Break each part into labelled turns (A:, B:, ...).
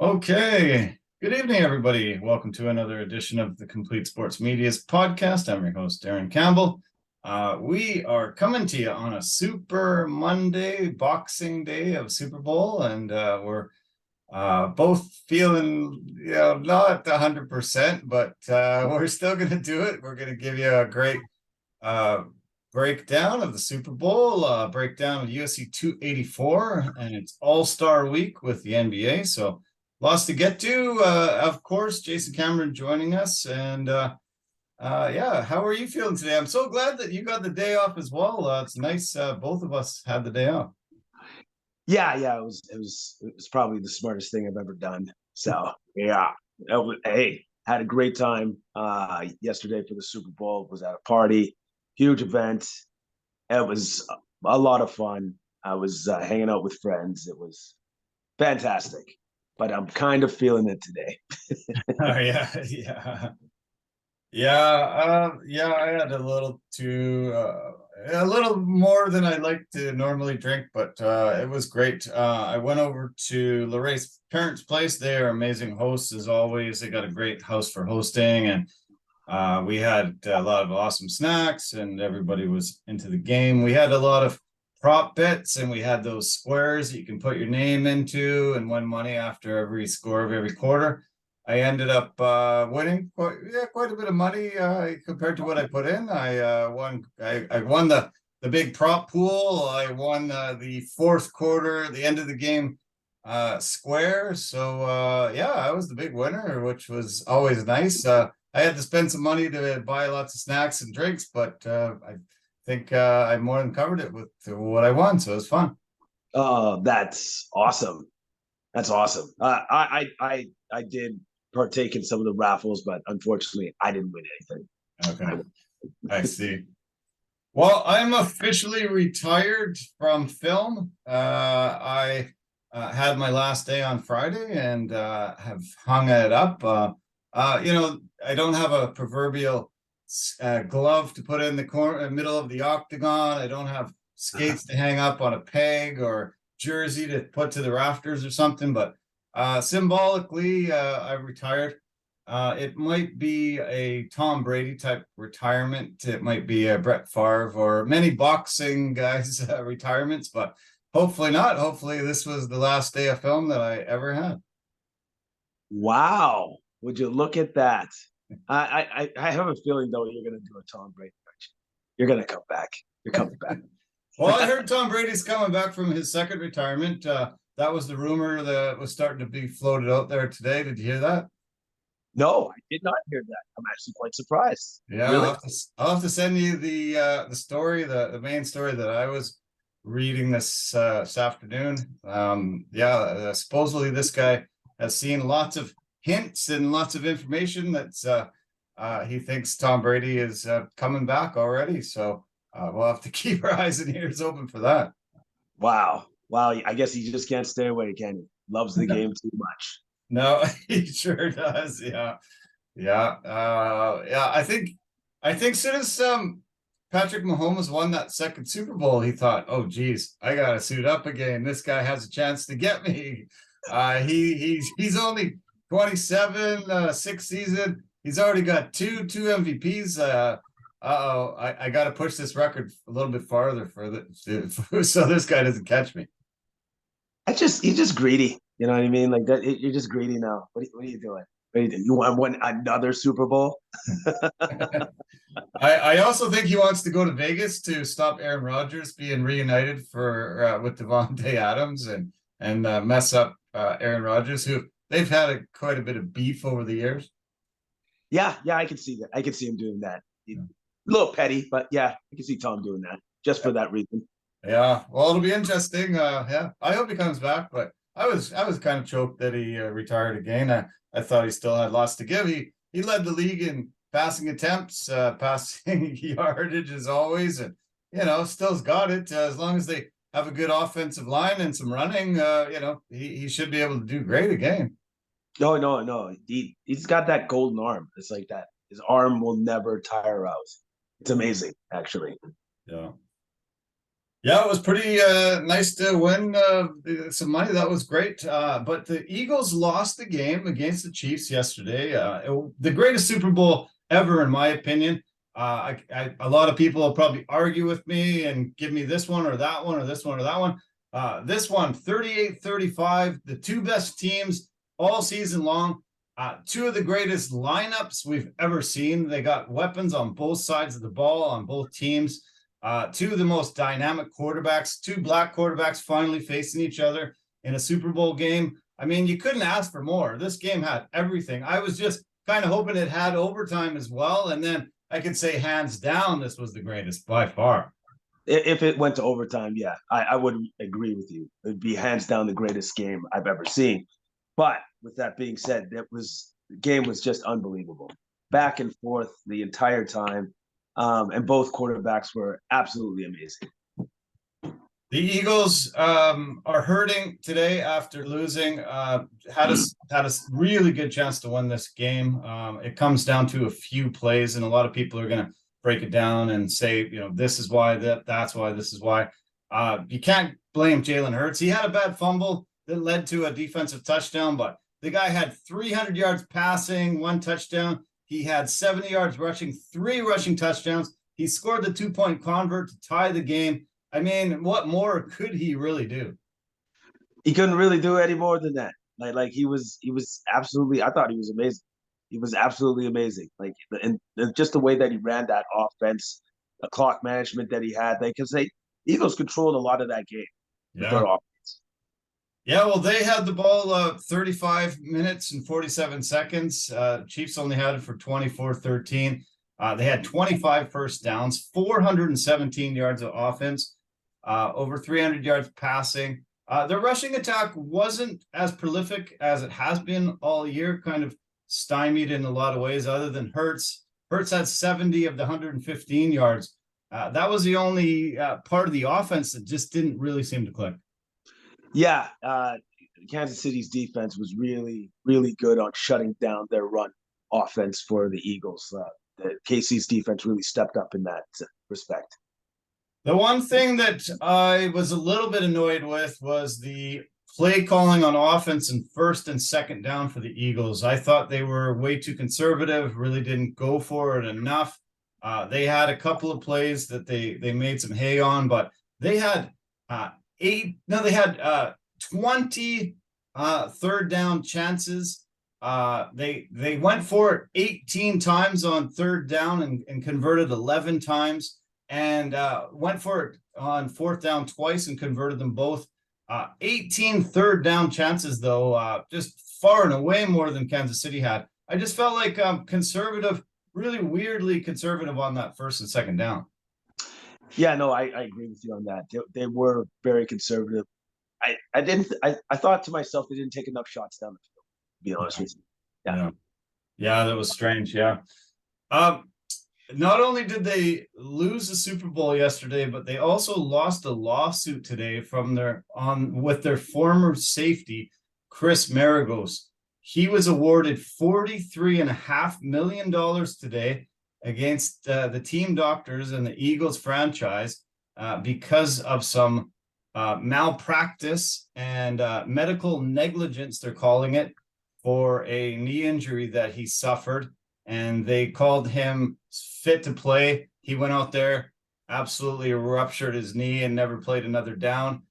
A: Okay. Good evening, everybody. Welcome to another edition of the Complete Sports Media's podcast. I'm your host, Darren Campbell. We are coming to you on a Super Monday, Boxing Day of Super Bowl, and we're both feeling, not 100%, but we're still going to do it. We're going to give you a great uh, breakdown of the Super Bowl, breakdown of UFC 284, and it's All-Star Week with the NBA. So lots to get to. Of course, Jason Cameron joining us. And yeah, how are you feeling today? I'm so glad that you got the day off as well. It's nice. Both of us had the day off.
B: Yeah, it was probably the smartest thing I've ever done. So yeah, hey, had a great time yesterday for the Super Bowl. Was at a party, huge event. It was a lot of fun. I was hanging out with friends. It was fantastic, but I'm kind of feeling it today.
A: Oh yeah, yeah. Yeah, I had a little more than I like to normally drink, but it was great. I went over to Lorraine's parents' place. They are amazing hosts as always. They got a great house for hosting, and we had a lot of awesome snacks, and everybody was into the game. We had a lot of prop bets, and we had those squares that you can put your name into and win money after every score of every quarter. I ended up winning quite a bit of money compared to what I put in. I won the big prop pool. I won the fourth quarter, the end of the game square. So yeah, I was the big winner, which was always nice. I had to spend some money to buy lots of snacks and drinks, but I think I more than covered it with what I won. So it was fun.
B: Oh, that's awesome. That's awesome. I did partake in some of the raffles, but unfortunately, I didn't win
A: Okay,
B: anything.
A: I see. Well, I'm officially retired from film. I had my last day on Friday and have hung it up. I don't have a proverbial glove to put in the middle of the octagon. I don't have skates to hang up on a peg or jersey to put to the rafters or something. But symbolically, I've retired. It might be a Tom Brady type retirement. It might be a Brett Favre or many boxing guys' retirements, but hopefully not. Hopefully, this was the last day of film that I ever had.
B: Wow, would you look at that? I have a feeling though you're going to do a Tom Brady. You're going to come back. You're coming back.
A: Well, I heard Tom Brady's coming back from his second retirement. That was the rumor that was starting to be floated out there today. Did you hear that?
B: No, I did not hear that. I'm actually quite surprised.
A: Yeah,
B: Really?
A: I'll have to send you the story, the main story that I was reading this afternoon. Yeah, supposedly this guy has seen lots of hints and lots of information that's he thinks Tom Brady is coming back already. So we'll have to keep our eyes and ears open for that.
B: Wow. Wow. I guess he just can't stay away, can he? Loves the game too much.
A: No, he sure does. Yeah. Yeah, yeah. I think soon as Patrick Mahomes won that second Super Bowl, he thought, "Oh, geez, I gotta suit up again. This guy has a chance to get me." He's only 27, sixth season. He's already got two MVPs. Uh-oh, I got to push this record a little bit farther so this guy doesn't catch me.
B: He's just greedy. You know what I mean? Like that. You're just greedy now. What are you doing? What are you doing? You want win another Super Bowl?
A: I also think he wants to go to Vegas to stop Aaron Rodgers being reunited for with Devontae Adams and mess up Aaron Rodgers, who they've had quite a bit of beef over the years.
B: Yeah, I can see that. I can see him doing that. A little petty, but yeah, I can see Tom doing that just for that reason.
A: Yeah, well, it'll be interesting. Yeah, I hope he comes back, but I was kind of choked that he retired again. I thought he still had lots to give. He led the league in passing attempts, passing yardage as always, and still's got it. As long as they have a good offensive line and some running, he should be able to do great again.
B: No. He's got that golden arm. It's like that. His arm will never tire out. It's amazing, actually.
A: Yeah. Yeah, it was pretty nice to win some money. That was great. But the Eagles lost the game against the Chiefs yesterday. The greatest Super Bowl ever, in my opinion. A lot of people will probably argue with me and give me this one or that one or this one or that one. This one, 38-35, the two best teams all season long. Two of the greatest lineups we've ever seen. They got weapons on both sides of the ball on both teams. Two of the most dynamic quarterbacks, two black quarterbacks finally facing each other in a Super Bowl game. I mean, you couldn't ask for more. This game had everything. I was just kind of hoping it had overtime as well. And then I could say hands down, this was the greatest by far.
B: If it went to overtime, yeah, I would agree with you. It'd be hands down the greatest game I've ever seen. But with that being said, the game was just unbelievable, back and forth the entire time, and both quarterbacks were absolutely amazing.
A: The Eagles are hurting today after losing. Had a really good chance to win this game. It comes down to a few plays, and a lot of people are going to break it down and say, this is why, that's why, this is why. You can't blame Jalen Hurts. He had a bad fumble that led to a defensive touchdown, but the guy had 300 yards passing, 1 touchdown. He had 70 yards rushing, 3 rushing touchdowns. He scored the 2-point convert to tie the game. I mean, what more could he really do?
B: He couldn't really do any more than that. Like he was absolutely. I thought he was amazing. He was absolutely amazing. And just the way that he ran that offense, the clock management that he had. Because Eagles controlled a lot of that game with their
A: Yeah.
B: offense.
A: Yeah, well, they had the ball 35 minutes and 47 seconds. Chiefs only had it for 24-13. They had 25 first downs, 417 yards of offense, over 300 yards passing. Their rushing attack wasn't as prolific as it has been all year, kind of stymied in a lot of ways, other than Hurts. Hurts had 70 of the 115 yards. That was the only part of the offense that just didn't really seem to click.
B: Yeah, Kansas City's defense was really, really good on shutting down their run offense for the Eagles. The KC's defense really stepped up in that respect.
A: The one thing that I was a little bit annoyed with was the play calling on offense and first and second down for the Eagles. I thought they were way too conservative, really didn't go for it enough. They had a couple of plays that they made some hay on, but they had 20 third down chances. They went for it 18 times on third down and converted 11 times, and went for it on fourth down twice and converted them both. 18 third down chances, though, just far and away more than Kansas City had. I just felt like conservative, really weirdly conservative on that first and second down.
B: Yeah, no, I agree with you on that. They were very conservative. I thought to myself they didn't take enough shots down the field, to be honest with you.
A: Yeah. Yeah, that was strange. Yeah. Not only did they lose the Super Bowl yesterday, but they also lost a lawsuit today from with their former safety, Chris Maragos. He was awarded $43.5 million today against the team doctors and the Eagles franchise because of some malpractice and medical negligence, they're calling it, for a knee injury that he suffered. And they called him fit to play. He went out there, absolutely ruptured his knee and never played another down.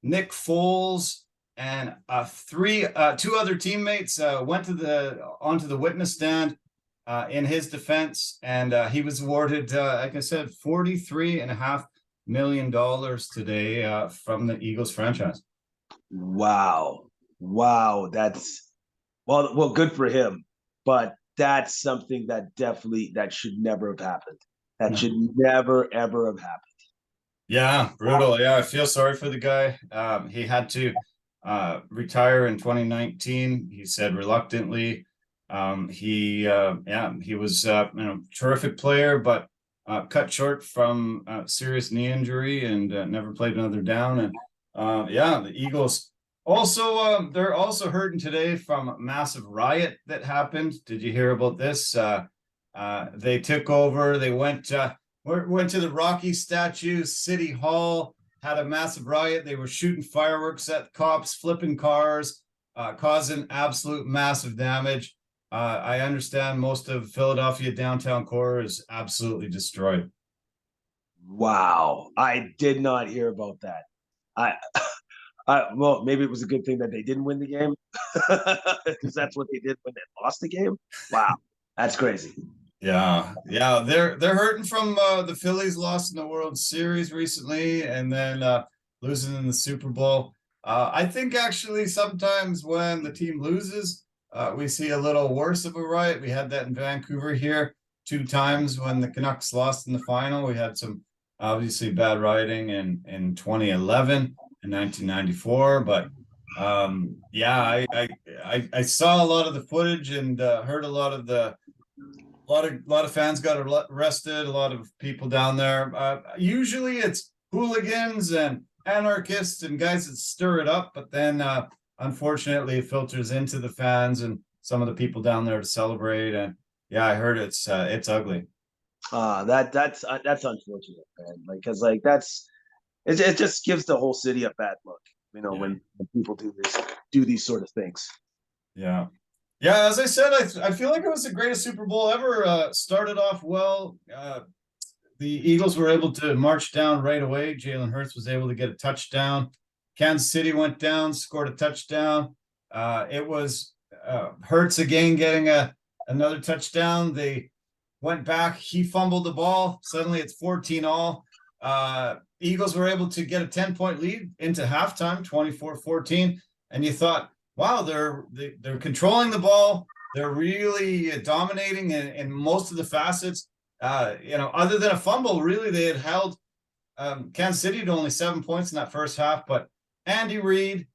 A: Nick Foles and two other teammates went onto the witness stand in his defense, and he was awarded, like I said, $43.5 million today from the Eagles franchise.
B: Wow, that's well, good for him, but that's something that should never have happened. That should never ever have happened.
A: Yeah, brutal. Yeah, I feel sorry for the guy. He had to retire in 2019. He said reluctantly. He was terrific player, but cut short from serious knee injury and never played another down. And the Eagles also they're also hurting today from a massive riot that happened. Did you hear about this? They took over. They went Went to the Rocky statue, City Hall, had a massive riot. They were shooting fireworks at cops, flipping cars, causing absolute massive damage. I understand most of Philadelphia downtown core is absolutely destroyed.
B: Wow, I did not hear about that. I, well, maybe it was a good thing that they didn't win the game because that's what they did when they lost the game. Wow, that's crazy.
A: Yeah, yeah, they're hurting from the Phillies lost in the World Series recently, and then losing in the Super Bowl. I think actually sometimes when the team loses, we see a little worse of a riot. We had that in Vancouver here 2 times when the Canucks lost in the final. We had some obviously bad rioting in 2011 and 1994, but yeah, I saw a lot of the footage and heard a lot of the a lot of fans got arrested. A lot of people down there. Usually, it's hooligans and anarchists and guys that stir it up. But then, unfortunately, it filters into the fans and some of the people down there to celebrate. And yeah, I heard it's ugly.
B: That's unfortunate, man. Like, because like it just gives the whole city a bad look,
A: Yeah.
B: when people do these sort of things.
A: Yeah. Yeah, as I said, I feel like it was the greatest Super Bowl ever. Started off well. The Eagles were able to march down right away. Jalen Hurts was able to get a touchdown. Kansas City went down, scored a touchdown. It was Hurts again getting another touchdown. They went back. He fumbled the ball. Suddenly it's 14-all. Eagles were able to get a 10-point lead into halftime, 24-14. And you thought, wow, they're controlling the ball. They're really dominating in most of the facets. Other than a fumble, really, they had held Kansas City to only 7 points in that first half. But Andy Reid,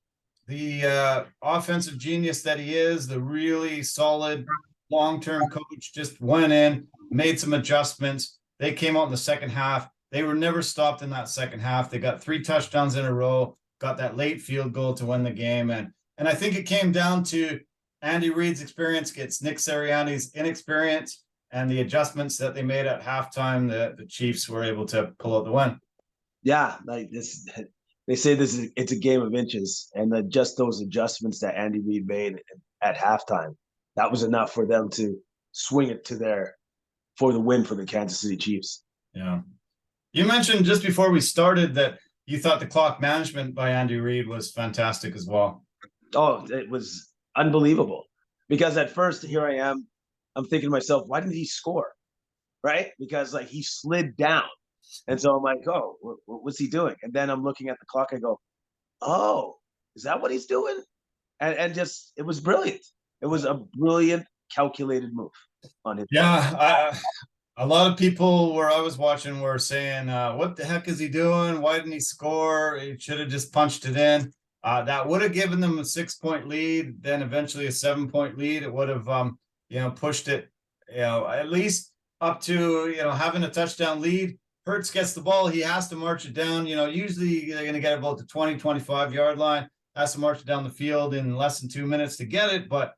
A: the offensive genius that he is, the really solid long-term coach, just went in, made some adjustments. They came out in the second half. They were never stopped in that second half. They got 3 touchdowns in a row, got that late field goal to win the game. And I think it came down to Andy Reid's experience against Nick Sirianni's inexperience and the adjustments that they made at halftime. The Chiefs were able to pull out the win.
B: Yeah, like this, they say it's a game of inches, and just those adjustments that Andy Reid made at halftime, that was enough for them to swing it for the win for the Kansas City Chiefs.
A: Yeah. You mentioned just before we started that you thought the clock management by Andy Reid was fantastic as well.
B: Oh, it was unbelievable. Because at first, here I am, I'm thinking to myself, why didn't he score? Right? Because like he slid down. And so I'm like, oh, what's he doing? And then I'm looking at the clock. I go, oh, is that what he's doing? And just, it was brilliant. It was a brilliant, calculated move on his part.
A: Yeah, a lot of people where I was watching were saying, what the heck is he doing? Why didn't he score? He should have just punched it in. That would have given them a 6-point lead, then eventually a 7-point lead. It would have, pushed it, at least up to, having a touchdown lead. Hurts gets the ball. He has to march it down. Usually they're going to get about the 20, 25-yard line, has to march it down the field in less than 2 minutes to get it. But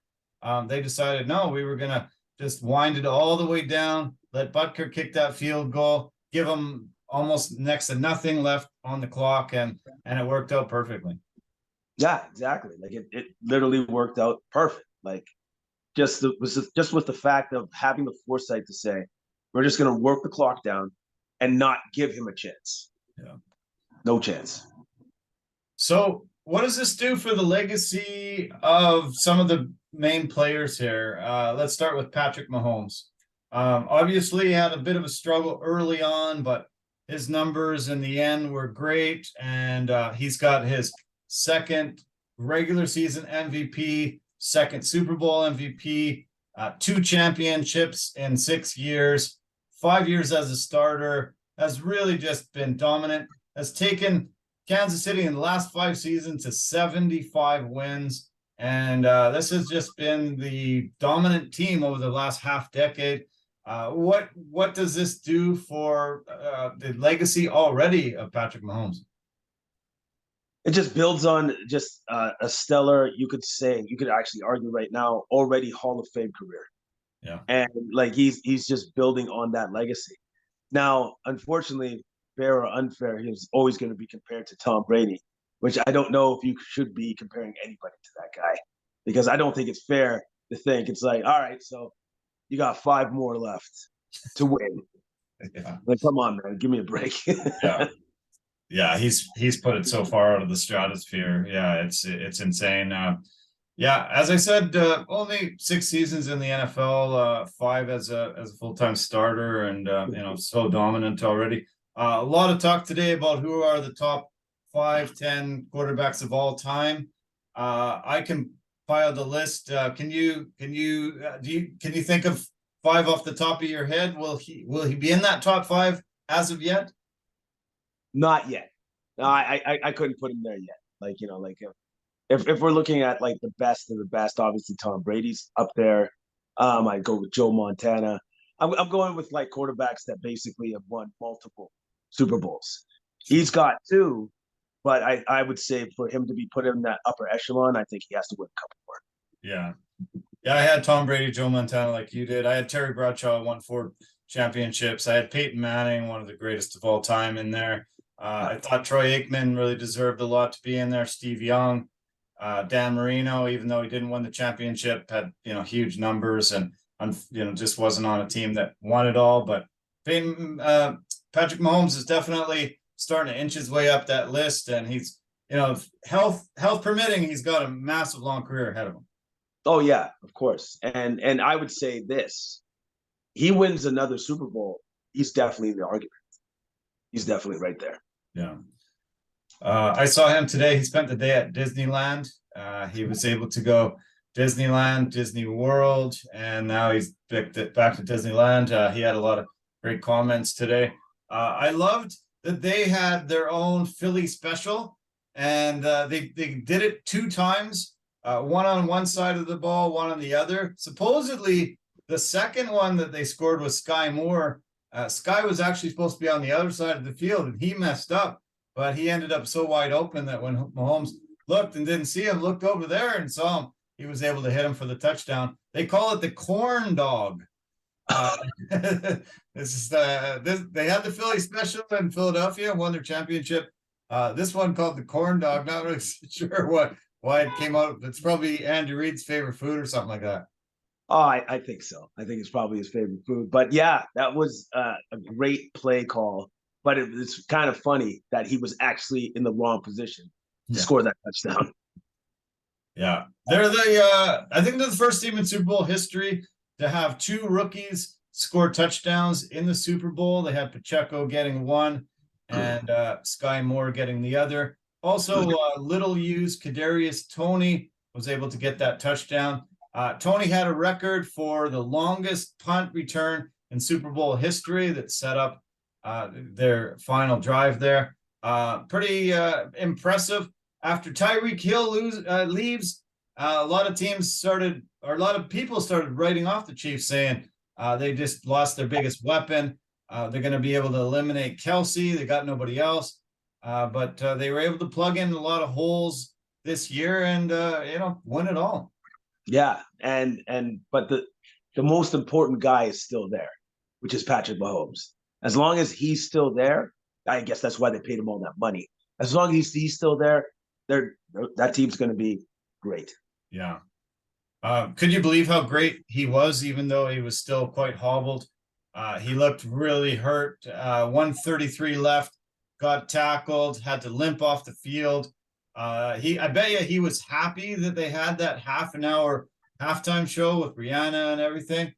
A: they decided, no, we were going to just wind it all the way down, let Butker kick that field goal, give him almost next to nothing left on the clock, and it worked out perfectly.
B: Yeah, exactly. Like it literally worked out perfect. Like just with the fact of having the foresight to say, we're just going to work the clock down and not give him a chance.
A: Yeah.
B: No chance.
A: So what does this do for the legacy of some of the main players here? Let's start with Patrick Mahomes. Obviously, he had a bit of a struggle early on, but his numbers in the end were great. And he's got his second regular season MVP, second Super Bowl MVP, 2 championships in 6 years, 5 years as a starter, has really just been dominant, has taken Kansas City in the last 5 seasons to 75 wins. And this has just been the dominant team over the last half decade. What does this do for the legacy already of Patrick Mahomes?
B: It just builds on just a stellar, you could actually argue right now, already Hall of Fame career.
A: Yeah.
B: And like he's just building on that legacy. Now, unfortunately, fair or unfair, he's always going to be compared to Tom Brady, which I don't know if you should be comparing anybody to that guy, because I don't think it's fair to think it's like, all right, so you got 5 more left to win.
A: Yeah.
B: Like, come on, man, give me a break.
A: Yeah. Yeah, he's put it so far out of the stratosphere. Yeah, it's insane. Yeah, as I said, only 6 seasons in the NFL, 5 as a full-time starter, and so dominant already. A lot of talk today about who are the top 5, 10 quarterbacks of all time. I can pile the list. Can you think of 5 off the top of your head? Will he be in that top 5 as of yet?
B: Not yet. No, I couldn't put him there yet. Like, like if we're looking at like the best of the best, obviously Tom Brady's up there. I'd go with Joe Montana. I'm going with like quarterbacks that basically have won multiple Super Bowls. He's got 2, but I would say for him to be put in that upper echelon, I think he has to win a couple more.
A: Yeah. Yeah, I had Tom Brady, Joe Montana, like you did. I had Terry Bradshaw, won 4 championships. I had Peyton Manning, one of the greatest of all time, in there. I thought Troy Aikman really deserved a lot to be in there. Steve Young, Dan Marino, even though he didn't win the championship, had huge numbers and just wasn't on a team that won it all. But Patrick Mahomes is definitely starting to inch his way up that list, and he's health permitting, he's got a massive long career ahead of him.
B: Oh yeah, of course. And I would say this: he wins another Super Bowl, he's definitely in the argument. He's definitely right there.
A: Yeah. I saw him today. He spent the day at Disneyland. He was able to go Disneyland, Disney World, and now he's back to Disneyland. He had a lot of great comments today. I loved that they had their own Philly special, and they did it 2 times, one on one side of the ball, one on the other. Supposedly, the second one that they scored was Sky Moore. Sky was actually supposed to be on the other side of the field, and he messed up. But he ended up so wide open that when Mahomes looked and didn't see him, looked over there and saw him, he was able to hit him for the touchdown. They call it the corn dog. They had the Philly special in Philadelphia, won their championship. This one called the corn dog. Not really sure why it came out. It's probably Andy Reid's favorite food or something like that.
B: Oh, I think so. I think it's probably his favorite food. But yeah, that was a great play call. But it's kind of funny that he was actually in the wrong position to score that touchdown.
A: Yeah, they're I think they're the first team in Super Bowl history to have 2 rookies score touchdowns in the Super Bowl. They had Pacheco getting 1 and Sky Moore getting the other. Also, little used Kadarius Toney was able to get that touchdown. Toney had a record for the longest punt return in Super Bowl history that set up their final drive there. Pretty impressive. After Tyreek Hill leaves, a lot of people started writing off the Chiefs, saying they just lost their biggest weapon. They're going to be able to eliminate Kelce. They got nobody else. But they were able to plug in a lot of holes this year and win it all.
B: Yeah, but the most important guy is still there, which is Patrick Mahomes. As long as he's still there, I guess that's why they paid him all that money. As long as he's still there, that team's going to be great.
A: Yeah. Could you believe how great he was, even though he was still quite hobbled? He looked really hurt. 133 left, got tackled, had to limp off the field. I bet you he was happy that they had that half an hour halftime show with Rihanna and everything,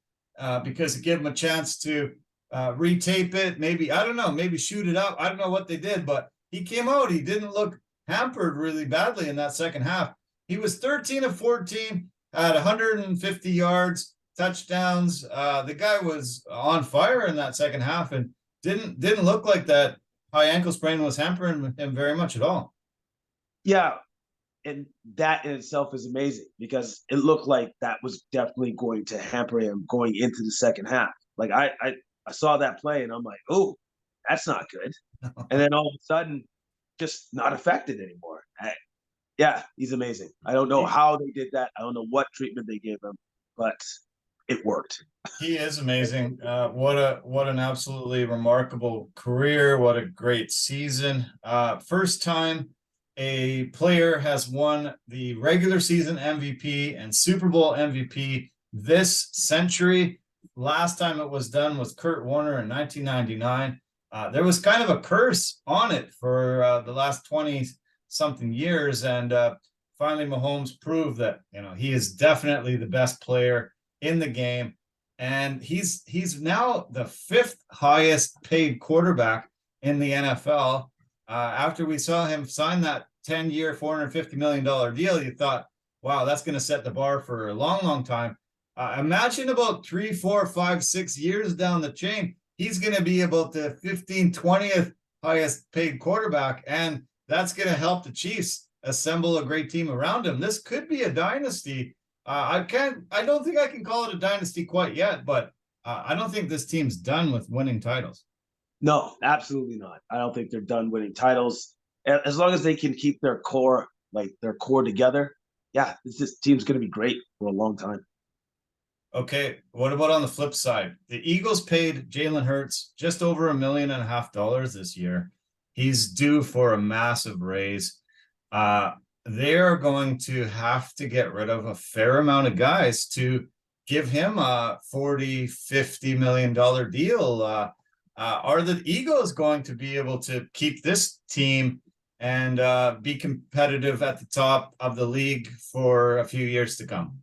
A: because it gave him a chance to retape it. Maybe, I don't know, maybe shoot it up. I don't know what they did, but he came out. He didn't look hampered really badly in that second half. He was 13 of 14 at 150 yards, touchdowns. The guy was on fire in that second half and didn't look like that high ankle sprain was hampering him very much at all.
B: Yeah, and that in itself is amazing because it looked like that was definitely going to hamper him going into the second half. Like I saw that play and I'm like, oh, that's not good. And then all of a sudden, just not affected anymore. Yeah, he's amazing. I don't know how they did that. I don't know what treatment they gave him, but it worked.
A: He is amazing. What an absolutely remarkable career. What a great season. First time a player has won the regular season MVP and Super Bowl MVP this century. Last time it was done was Kurt Warner in 1999. There was kind of a curse on it for the last 20 something years, and finally Mahomes proved that he is definitely the best player in the game. And he's now the 5th highest paid quarterback in the NFL. After we saw him sign that 10-year, $450 million deal, you thought, wow, that's going to set the bar for a long, long time. Imagine about 3, 4, 5, 6 years down the chain, he's going to be about the 15th, 20th highest paid quarterback. And that's going to help the Chiefs assemble a great team around him. This could be a dynasty. I don't think I can call it a dynasty quite yet, but I don't think this team's done with winning titles.
B: No, absolutely not. I don't think they're done winning titles. As long as they can keep their core together, yeah, this team's going to be great for a long time.
A: Okay, what about on the flip side? The Eagles paid Jalen Hurts just over $1.5 million this year. He's due for a massive raise. They are going to have to get rid of a fair amount of guys to give him a $40-50 million deal. Are the Eagles going to be able to keep this team and be competitive at the top of the league for a few years to come?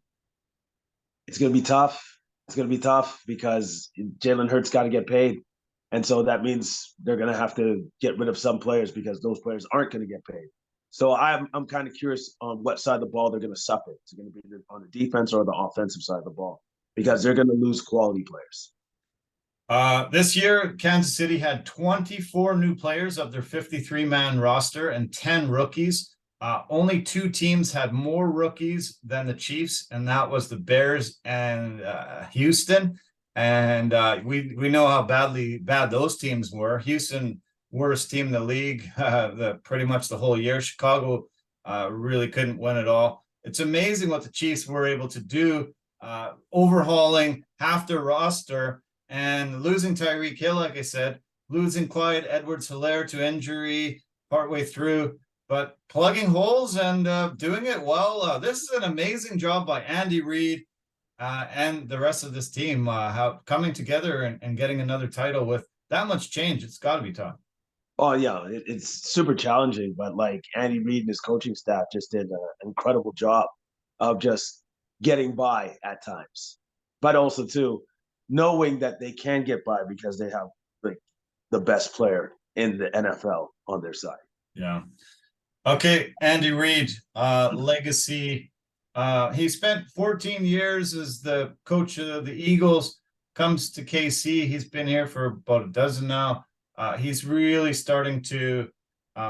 B: It's going to be tough. It's going to be tough because Jalen Hurts got to get paid. And so that means they're going to have to get rid of some players because those players aren't going to get paid. So I'm kind of curious on what side of the ball they're going to suffer. Is it going to be on the defense or the offensive side of the ball? Because they're going to lose quality players.
A: This year, Kansas City had 24 new players of their 53-man roster and 10 rookies. Only 2 teams had more rookies than the Chiefs, and that was the Bears and Houston. And we know how bad those teams were. Houston, worst team in the league pretty much the whole year. Chicago really couldn't win it all. It's amazing what the Chiefs were able to do, overhauling half their roster and losing Tyreek Hill, like I said, losing Clyde Edwards-Helaire to injury partway through, but plugging holes and doing it well. This is an amazing job by Andy Reid and the rest of this team, coming together and getting another title with that much change. It's got to be tough.
B: Oh, yeah, it's super challenging, but like Andy Reid and his coaching staff just did an incredible job of just getting by at times, but also too knowing that they can get by because they have like the best player in the NFL on their side.
A: Yeah. Okay, Andy Reid, legacy. He spent 14 years as the coach of the Eagles, comes to KC. He's been here for about a dozen now. He's really starting to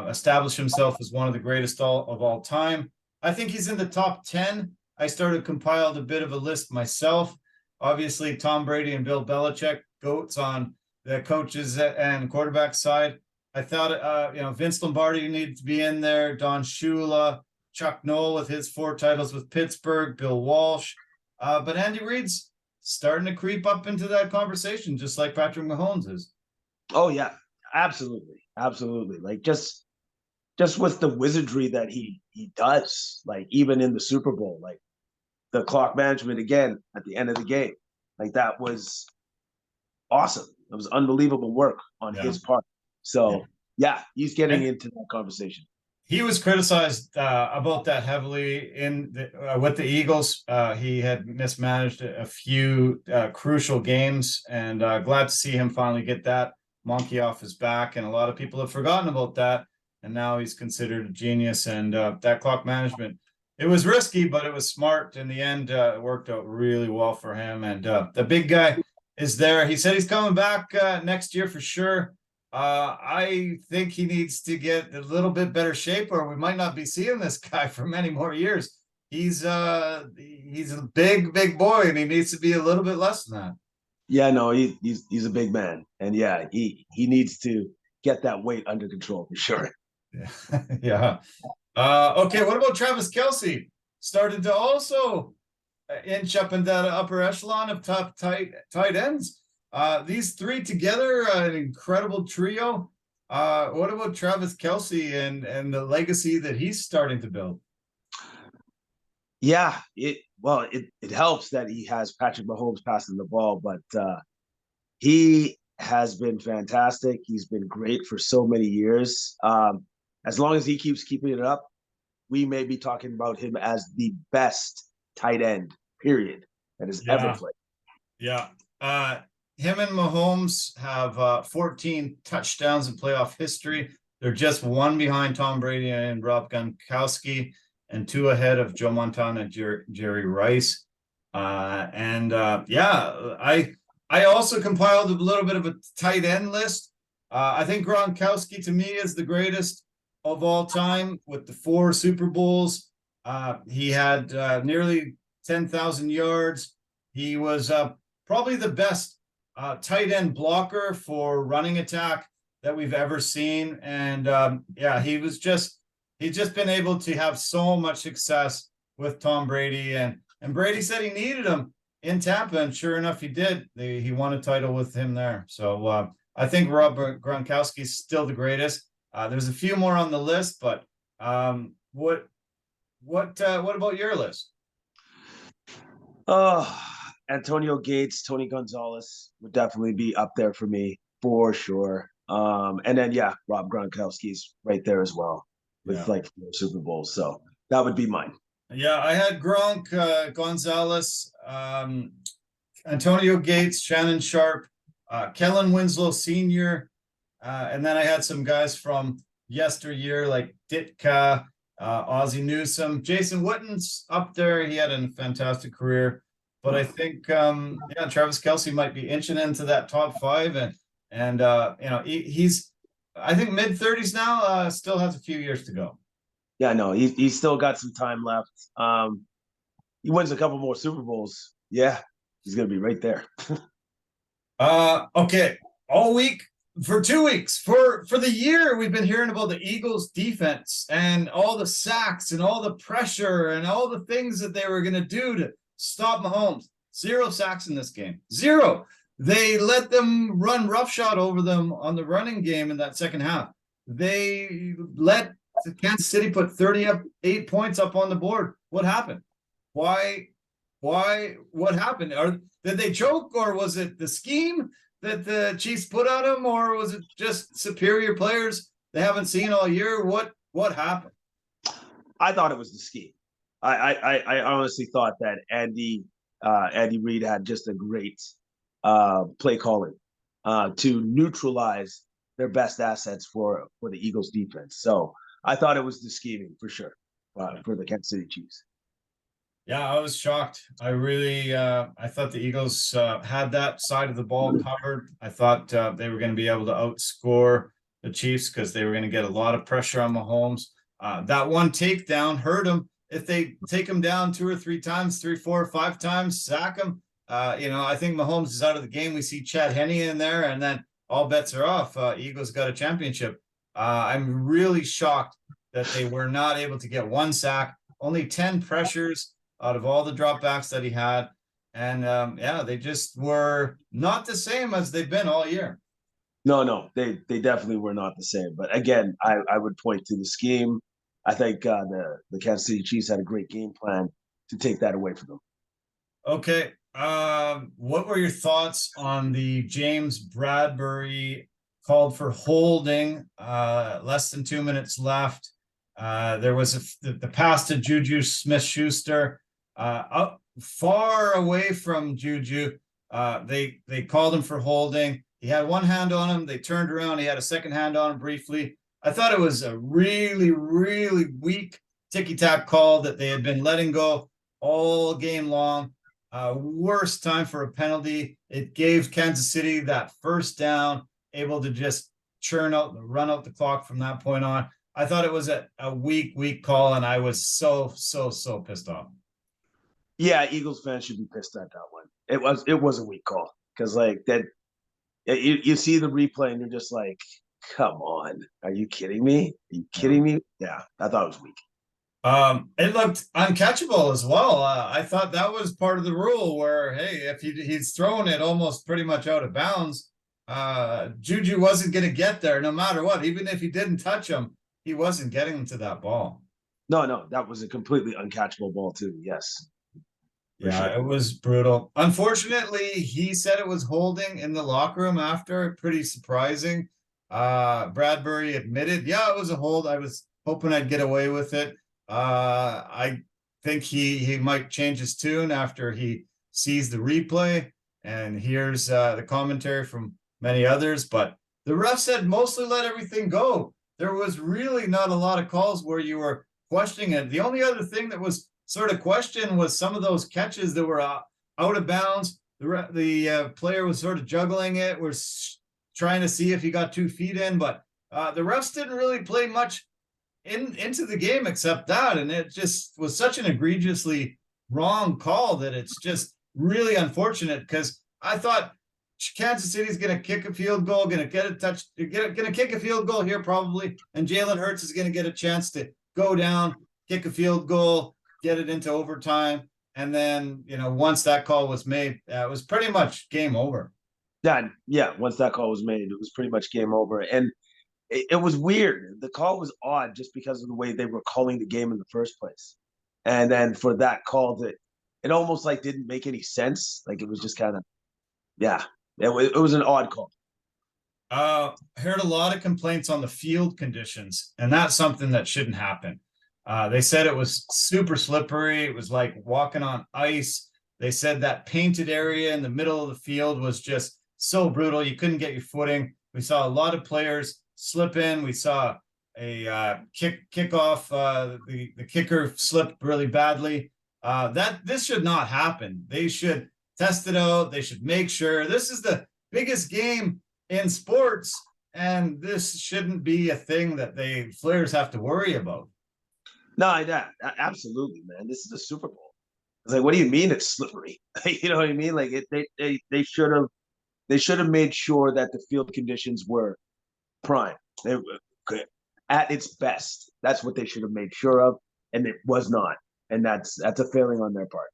A: establish himself as one of the greatest of all time. I think he's in the top 10. I compiled a bit of a list myself. Obviously, Tom Brady and Bill Belichick, GOATs on the coaches and quarterback side. I thought, Vince Lombardi needed to be in there, Don Shula, Chuck Noll with his 4 titles with Pittsburgh, Bill Walsh. But Andy Reid's starting to creep up into that conversation, just like Patrick Mahomes is.
B: Oh, yeah, absolutely. Absolutely. Like just with the wizardry that he does, like even in the Super Bowl, like the clock management again at the end of the game, like that was awesome. It was unbelievable work on his part. So, yeah, he's getting into that conversation.
A: He was criticized about that heavily with the Eagles. He had mismanaged a few crucial games, and glad to see him finally get that monkey off his back. And a lot of people have forgotten about that, and now he's considered a genius. And that clock management, it was risky, but it was smart. In the end, it worked out really well for him. And the big guy is there. He said he's coming back next year for sure. I think he needs to get a little bit better shape, or we might not be seeing this guy for many more years. He's a big boy, and he needs to be a little bit less than that.
B: Yeah, no, he's a big man, and yeah, he needs to get that weight under control for sure.
A: Yeah. Okay, what about Travis Kelce? Started to also inch up into that upper echelon of top tight ends. These three together, an incredible trio. What about Travis Kelce and the legacy that he's starting to build?
B: Yeah, it helps that he has Patrick Mahomes passing the ball, but he has been fantastic. He's been great for so many years. As long as he keeps keeping it up, we may be talking about him as the best tight end, period, that has ever played.
A: Yeah. Him and Mahomes have 14 touchdowns in playoff history. They're just one behind Tom Brady and Rob Gronkowski, and two ahead of Joe Montana and Jerry Rice. I also compiled a little bit of a tight end list. I think Gronkowski to me is the greatest of all time with the 4 Super Bowls. He had nearly 10,000 yards. He was probably the best tight end blocker for running attack that we've ever seen. And he's just been able to have so much success with Tom Brady. And Brady said he needed him in Tampa, and sure enough, he did. He won a title with him there. So I think Rob Gronkowski is still the greatest. There's a few more on the list, but what about your list?
B: Antonio Gates, Tony Gonzalez would definitely be up there for me for sure. And then Rob Gronkowski's right there as well with like 4 Super Bowls. So that would be mine.
A: Yeah, I had Gronk, Gonzalez, Antonio Gates, Shannon Sharp, Kellen Winslow Sr., and then I had some guys from yesteryear like Ditka, Ozzie Newsome. Jason Witten's up there. He had a fantastic career. But I think Travis Kelce might be inching into that top 5, and he's I think mid-30s now. Still has a few years to go.
B: Yeah, no, he's still got some time left. He wins a couple more Super Bowls. Yeah, he's gonna be right there.
A: Okay, all week for 2 weeks for the year we've been hearing about the Eagles defense and all the sacks and all the pressure and all the things that they were going to do to stop Mahomes. 0 sacks in this game. 0. They let them run roughshod over them on the running game in that second half. They let Kansas City put 38 points up on the board. What happened? Why? What happened? Did they choke, or was it the scheme that the Chiefs put on them, or was it just superior players they haven't seen all year? What happened?
B: I thought it was the scheme. I honestly thought that Andy Reid had just a great play calling to neutralize their best assets for the Eagles defense. So I thought it was the scheming for sure for the Kansas City Chiefs.
A: Yeah, I was shocked. I really, I thought the Eagles had that side of the ball covered. I thought they were going to be able to outscore the Chiefs because they were going to get a lot of pressure on Mahomes. That one takedown hurt them. If they take him down 2 or 3 times, 3, 4, 5 times, sack him. I think Mahomes is out of the game. We see Chad Henne in there, and then all bets are off. Eagles got a championship. I'm really shocked that they were not able to get 1 sack, only 10 pressures out of all the dropbacks that he had. And they just were not the same as they've been all year.
B: No, they definitely were not the same. But again, I would point to the scheme. I think the Kansas City Chiefs had a great game plan to take that away from them.
A: Okay. What were your thoughts on the James Bradbury called for holding? Less than 2 minutes left. There was the pass to Juju Smith-Schuster. Up far away from Juju. They called him for holding. He had one hand on him. They turned around. He had a second hand on him briefly. I thought it was a really, really weak ticky-tack call that they had been letting go all game long. Worst time for a penalty. It gave Kansas City that first down, able to just run out the clock from that point on. I thought it was a weak call, and I was so pissed off.
B: Yeah, Eagles fans should be pissed at that one. It was a weak call because like that. You see the replay and you're just like, come on, are you kidding me? Are you kidding me? Yeah, I thought it was weak.
A: It looked uncatchable as well. I thought that was part of the rule where, hey, if he's thrown it almost pretty much out of bounds, Juju wasn't going to get there no matter what. Even if he didn't touch him, he wasn't getting to that ball.
B: No, no, that was a completely uncatchable ball too. Yes, for
A: Yeah,
B: sure.
A: it was brutal. Unfortunately, he said it was holding in the locker room after. Pretty surprising. Bradbury admitted, yeah, it was a hold. I was hoping I'd get away with it. I think he might change his tune after he sees the replay and hears the commentary from many others. But the ref said mostly let everything go. There was really not a lot of calls where you were questioning it. The only other thing that was sort of questioned was some of those catches that were out of bounds. The player was sort of juggling it, was trying to see if he got 2 feet in, but the refs didn't really play much into the game except that, and it just was such an egregiously wrong call that it's just really unfortunate because I thought Kansas City's going to kick a field goal, going to get a touch, going to kick a field goal here probably, and Jalen Hurts is going to get a chance to go down, kick a field goal, get it into overtime, and then once that call was made, it was pretty much game over.
B: Yeah. Once that call was made, it was pretty much game over, and it was weird. The call was odd just because of the way they were calling the game in the first place, and then for that call that it almost like didn't make any sense. Like it was just kind of yeah, it was an odd call.
A: Heard a lot of complaints on the field conditions, and that's something that shouldn't happen. They said it was super slippery. It was like walking on ice. They said that painted area in the middle of the field was just so brutal. You couldn't get your footing. We saw a lot of players slip in. We saw a kickoff. The kicker slipped really badly. This should not happen. They should test it out. They should make sure. This is the biggest game in sports, and this shouldn't be a thing that players have to worry about.
B: No, that absolutely, man. This is a Super Bowl. It's like, what do you mean it's slippery? You know what I mean? Like they should have made sure that the field conditions were prime. They were at its best. That's what they should have made sure of, and it was not. And that's a failing on their part.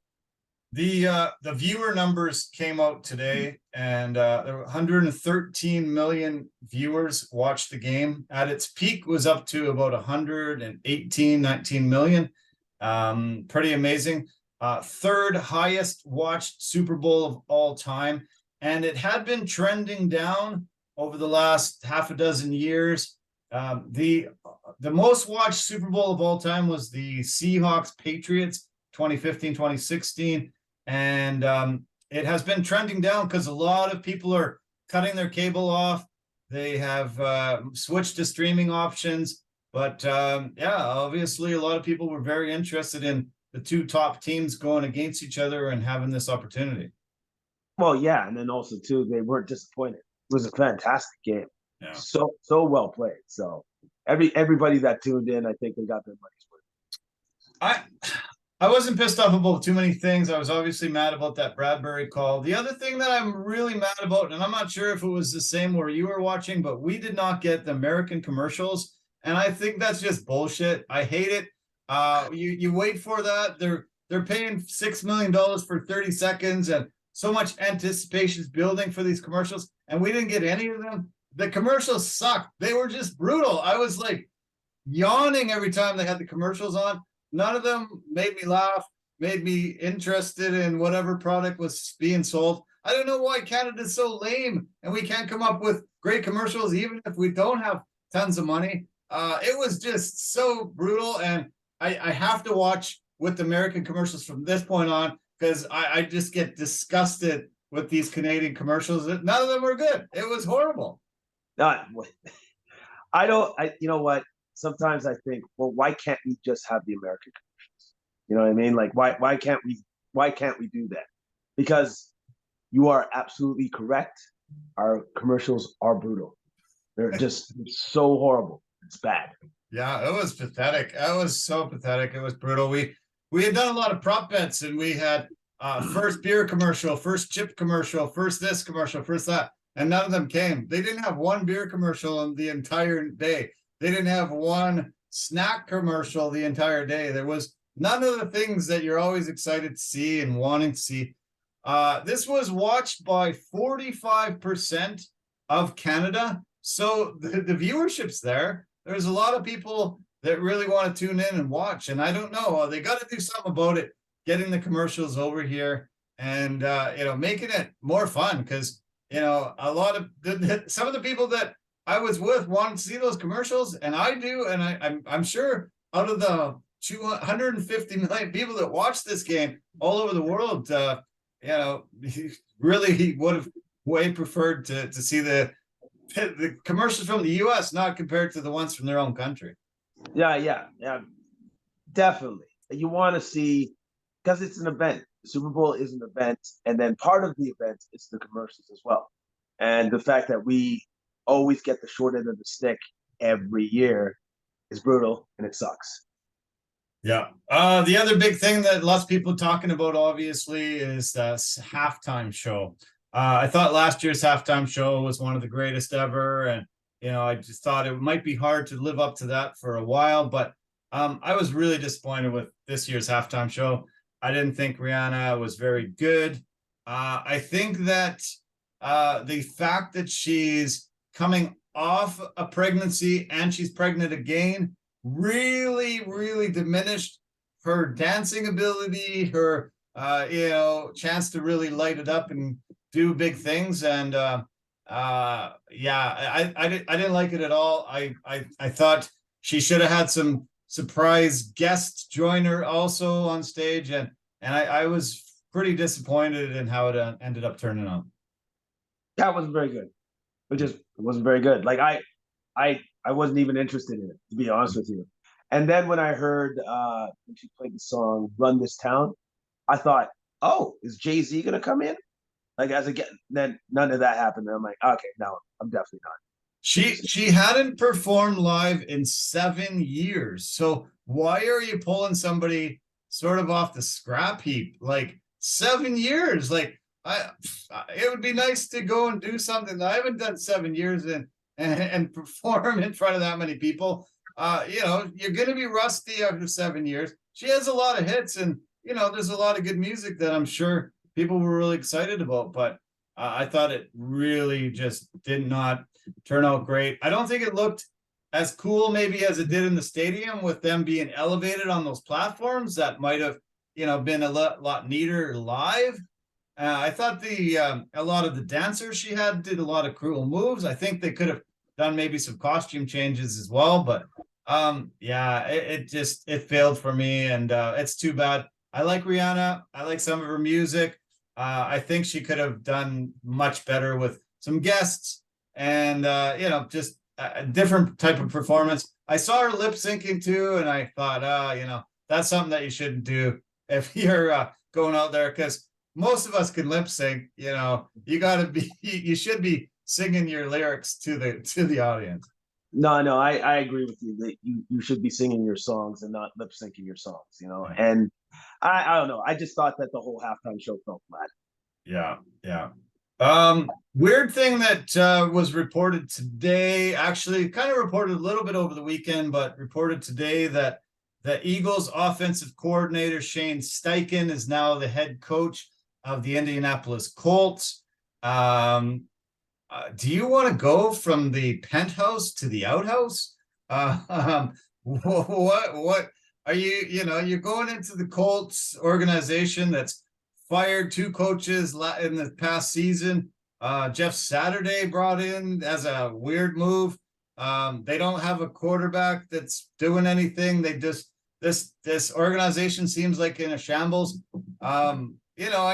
A: The viewer numbers came out today, and there were 113 million viewers watched the game. At its peak was up to about 118, 19 million. Pretty amazing. Third highest watched Super Bowl of all time, and it had been trending down over the last half a dozen years. The most watched Super Bowl of all time was the Seahawks Patriots 2015, 2016. And it has been trending down because a lot of people are cutting their cable off. They have switched to streaming options. But yeah, obviously a lot of people were very interested in the two top teams going against each other and having this opportunity.
B: Well, yeah, and then also too, they weren't disappointed. It was a fantastic game.
A: Yeah.
B: So well played. So everybody that tuned in, I think they got their money's worth.
A: I wasn't pissed off about too many things. I was obviously mad about that Bradbury call. The other thing that I'm really mad about, and I'm not sure if it was the same where you were watching, but we did not get the American commercials. And I think that's just bullshit. I hate it. You wait for that. They're paying $6 million for 30 seconds, and so much anticipation is building for these commercials, and we didn't get any of them. The commercials sucked. They were just brutal. I was like yawning every time they had the commercials on. None of them made me laugh, made me interested in whatever product was being sold. I don't know why Canada's so lame and we can't come up with great commercials, even if we don't have tons of money. It was just so brutal, and I have to watch with the American commercials from this point on because I just get disgusted with these Canadian commercials. None of them were good. It was horrible.
B: You know what? Sometimes I think, well, why can't we just have the American commercials? You know what I mean? Like, why can't we do that? Because you are absolutely correct. Our commercials are brutal. They're just so horrible. It's bad.
A: Yeah, it was pathetic. It was so pathetic. It was brutal. We had done a lot of prop bets, and we had first beer commercial, first chip commercial, first this commercial, first that, and none of them came. They didn't have one beer commercial in the entire day. They didn't have one snack commercial the entire day. There was none of the things that you're always excited to see and wanting to see. This was watched by 45% of Canada. So the viewership's there. There's a lot of people that really want to tune in and watch. And I don't know, they got to do something about it, getting the commercials over here and, making it more fun. Because, a lot of some of the people that I was with wanted to see those commercials, and I do. And I'm sure out of the 250 million people that watch this game all over the world, really he would have way preferred to see the commercials from the US, not compared to the ones from their own country.
B: Yeah, definitely. You want to see, because it's an event. The Super Bowl is an event, and then part of the event is the commercials as well. And the fact that we always get the short end of the stick every year is brutal, and it sucks.
A: Yeah. The other big thing that lots of people are talking about, obviously, is the halftime show. I thought last year's halftime show was one of the greatest ever, and I just thought it might be hard to live up to that for a while. But I was really disappointed with this year's halftime show. I didn't think Rihanna was very good. I think that the fact that she's coming off a pregnancy and she's pregnant again really, really diminished her dancing ability, her chance to really light it up and do big things. And I didn't like it at all. I thought she should have had some surprise guests join her also on stage, and I was pretty disappointed in how it ended up turning out.
B: That wasn't very good. It wasn't very good. Like I wasn't even interested in it, to be honest with you. And then when I heard when she played the song "Run This Town," I thought, "Oh, is Jay-Z gonna come in?" Like then none of that happened. And I'm like, okay, no, I'm definitely not.
A: She hadn't performed live in 7 years. So why are you pulling somebody sort of off the scrap heap? Like 7 years. Like it would be nice to go and do something that I haven't done 7 years and perform in front of that many people. You're going to be rusty after 7 years. She has a lot of hits, and there's a lot of good music that I'm sure people were really excited about. But I thought it really just did not turn out great. I don't think it looked as cool maybe as it did in the stadium with them being elevated on those platforms. That might have been a lot neater live. I thought a lot of the dancers she had did a lot of cruel moves. I think they could have done maybe some costume changes as well, but it failed for me, and it's too bad. I like Rihanna. I like some of her music. I think she could have done much better with some guests and just a different type of performance. I saw her lip syncing too, and I thought, that's something that you shouldn't do if you're going out there, because most of us can lip sync. You should be singing your lyrics to the audience.
B: No, I agree with you that you should be singing your songs and not lip syncing your songs, And I don't know. I just thought that the whole halftime show felt flat.
A: Yeah. Weird thing that was reported today, actually kind of reported a little bit over the weekend, but reported today that the Eagles offensive coordinator Shane Steichen is now the head coach of the Indianapolis Colts. Do you want to go from the penthouse to the outhouse? What are you're going into the Colts organization that's fired 2 coaches in the past season. Jeff Saturday brought in as a weird move. They don't have a quarterback that's doing anything. They just this organization seems like in a shambles. I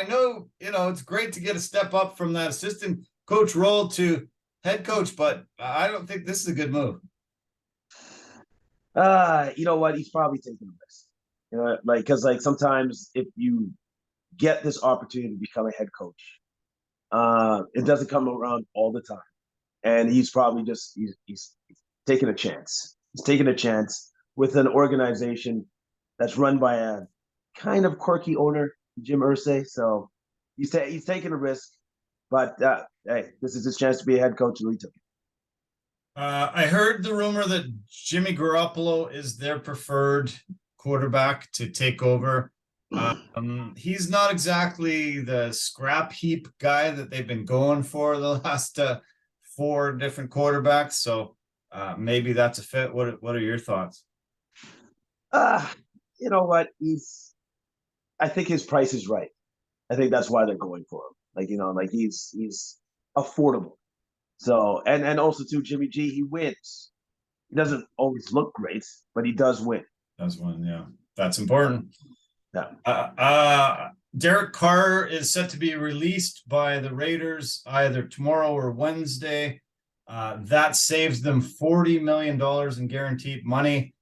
A: know it's great to get a step up from that assistant coach role to head coach, but I don't think this is a good move.
B: You know what? He's probably taking a risk. Because sometimes if you get this opportunity to become a head coach, it doesn't come around all the time, and he's probably just he's taking a chance. He's taking a chance with an organization that's run by a kind of quirky owner, Jim Irsay. So he's taking a risk, but hey, this is his chance to be a head coach, and he took it.
A: I heard the rumor that Jimmy Garoppolo is their preferred quarterback to take over. He's not exactly the scrap heap guy that they've been going for the last four different quarterbacks. So maybe that's a fit. What are your thoughts?
B: Uh, you know what? I think his price is right. I think that's why they're going for him. Like, like he's affordable. So and also too, Jimmy G, he wins. He doesn't always look great, but he does win.
A: That's one, yeah. That's important.
B: Yeah.
A: Derek Carr is set to be released by the Raiders either tomorrow or Wednesday. That saves them $40 million in guaranteed money.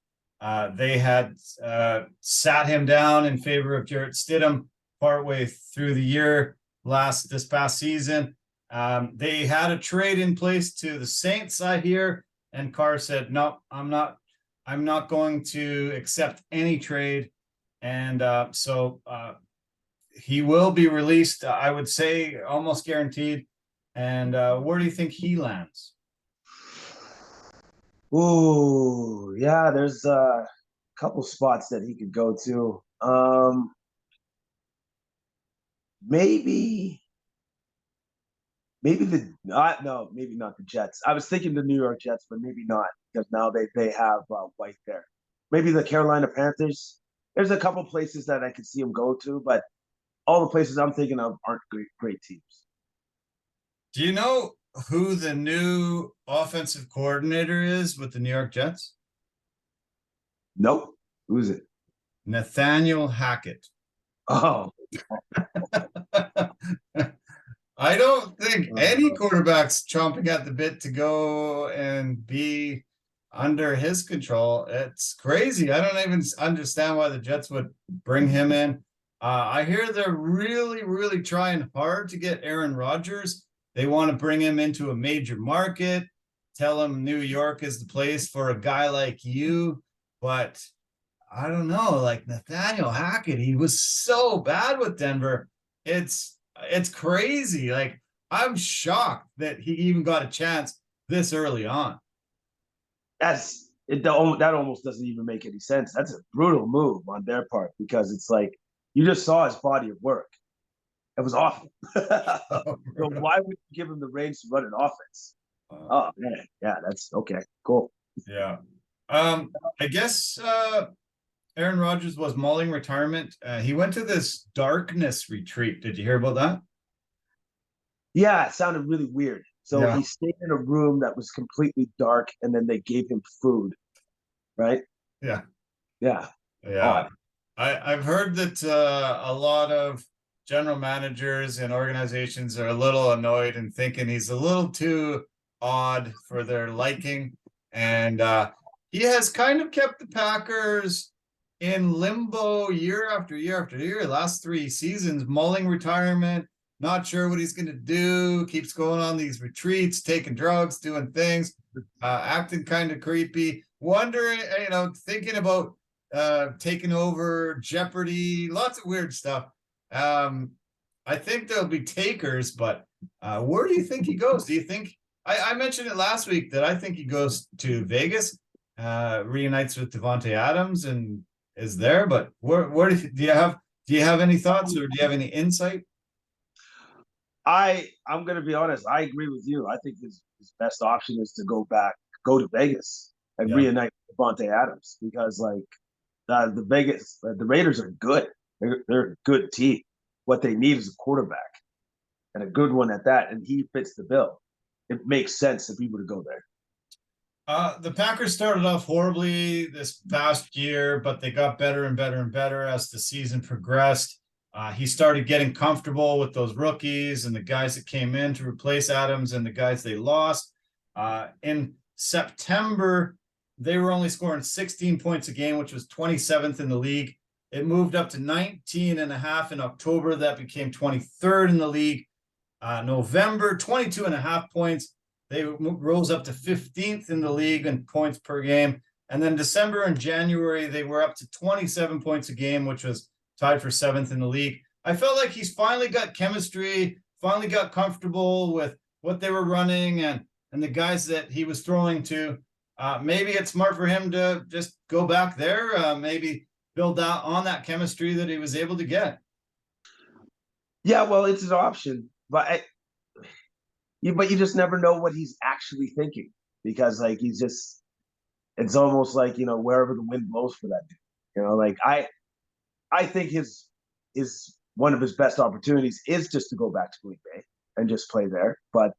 A: They had sat him down in favor of Jarrett Stidham partway through the year this past season. They had a trade in place to the Saints, I hear, and Carr said, "No, I'm not going to accept any trade." And so he will be released, I would say, almost guaranteed. And where do you think he lands?
B: Ooh, yeah, there's a couple spots that he could go to. Maybe maybe not the Jets. I was thinking the New York Jets, but maybe not because now they have White there. Maybe the Carolina Panthers. There's a couple places that I could see him go to, but all the places I'm thinking of aren't great teams.
A: Do you know who the new offensive coordinator is with the New York Jets?
B: Nope. Who's it?
A: Nathaniel Hackett.
B: Oh.
A: I don't think any quarterback's chomping at the bit to go and be under his control. It's crazy. I don't even understand why the Jets would bring him in. I hear they're really, really trying hard to get Aaron Rodgers. They want to bring him into a major market, tell him New York is the place for a guy like you. But I don't know, like Nathaniel Hackett, he was so bad with Denver. It's crazy. Like, I'm shocked that he even got a chance this early on.
B: That's it. That almost doesn't even make any sense. That's a brutal move on their part because it's like you just saw his body of work. It was awful. So why would you give him the reins to run an offense? Oh man, yeah, that's okay, cool.
A: Yeah. I guess Aaron Rodgers was mulling retirement. He went to this darkness retreat. Did you hear about that?
B: Yeah, it sounded really weird. So
A: Yeah.
B: he stayed in a room that was completely dark, and then they gave him food, right?
A: Yeah.
B: Yeah.
A: Yeah.
B: Odd.
A: I've heard that a lot of general managers and organizations are a little annoyed and thinking he's a little too odd for their liking. And he has kind of kept the Packers in limbo year after year after year. Last three seasons, mulling retirement, not sure what he's going to do, keeps going on these retreats, taking drugs, doing things, acting kind of creepy, wondering, thinking about taking over Jeopardy, lots of weird stuff. I think there'll be takers, but where do you think he goes? Do you think I mentioned it last week that I think he goes to Vegas, reunites with Devontae Adams and is there, but where do you have any thoughts or do you have any insight?
B: I'm gonna be honest. I agree with you. I think his best option is to go to Vegas and
A: Yeah.
B: reunite Devontae Adams because like the Raiders are good. They're a good team. What they need is a quarterback and a good one at that, and he fits the bill. It makes sense for people to go there.
A: The Packers started off horribly this past year, but they got better and better and better as the season progressed. He started getting comfortable with those rookies and the guys that came in to replace Adams and the guys they lost. In September, they were only scoring 16 points a game, which was 27th in the league. It moved up to 19 and a half in October. That became 23rd in the league. November, 22 and a half points. They rose up to 15th in the league in points per game. And then December and January, they were up to 27 points a game, which was tied for 7th in the league. I felt like he's finally got chemistry, finally got comfortable with what they were running. And and the guys that he was throwing to, maybe it's smart for him to just go back there, maybe build out on that chemistry that he was able to get.
B: Yeah, well, it's an option, but you just never know what he's actually thinking, because like he's just, it's almost like, wherever the wind blows for that dude. Like I think his one of his best opportunities is just to go back to Green Bay and just play there. But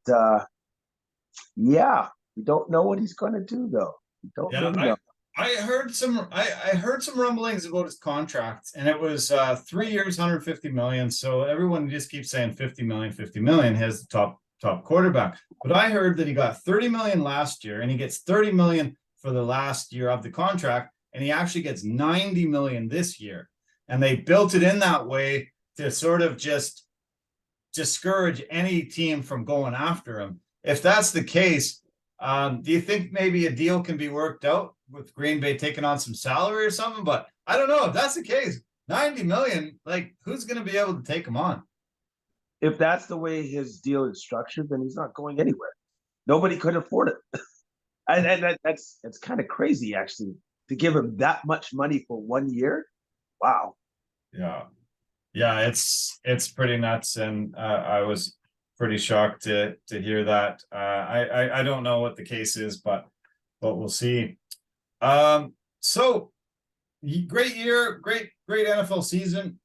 B: yeah, we don't know what he's going to do though. We don't really know.
A: I heard some rumblings about his contract, and it was 3 years, 150 million. So everyone just keeps saying 50 million, 50 million. Has the top quarterback. But I heard that he got 30 million last year, and he gets 30 million for the last year of the contract, and he actually gets 90 million this year. And they built it in that way to sort of just discourage any team from going after him. If that's the case, do you think maybe a deal can be worked out with Green Bay taking on some salary or something? But I don't know if that's the case. 90 million, like, who's going to be able to take him on?
B: If that's the way his deal is structured, then he's not going anywhere. Nobody could afford it. and that's kind of crazy, actually, to give him that much money for 1 year. Wow.
A: Yeah, it's pretty nuts, and I was pretty shocked to hear that. I don't know what the case is, but we'll see. So great year, great NFL season.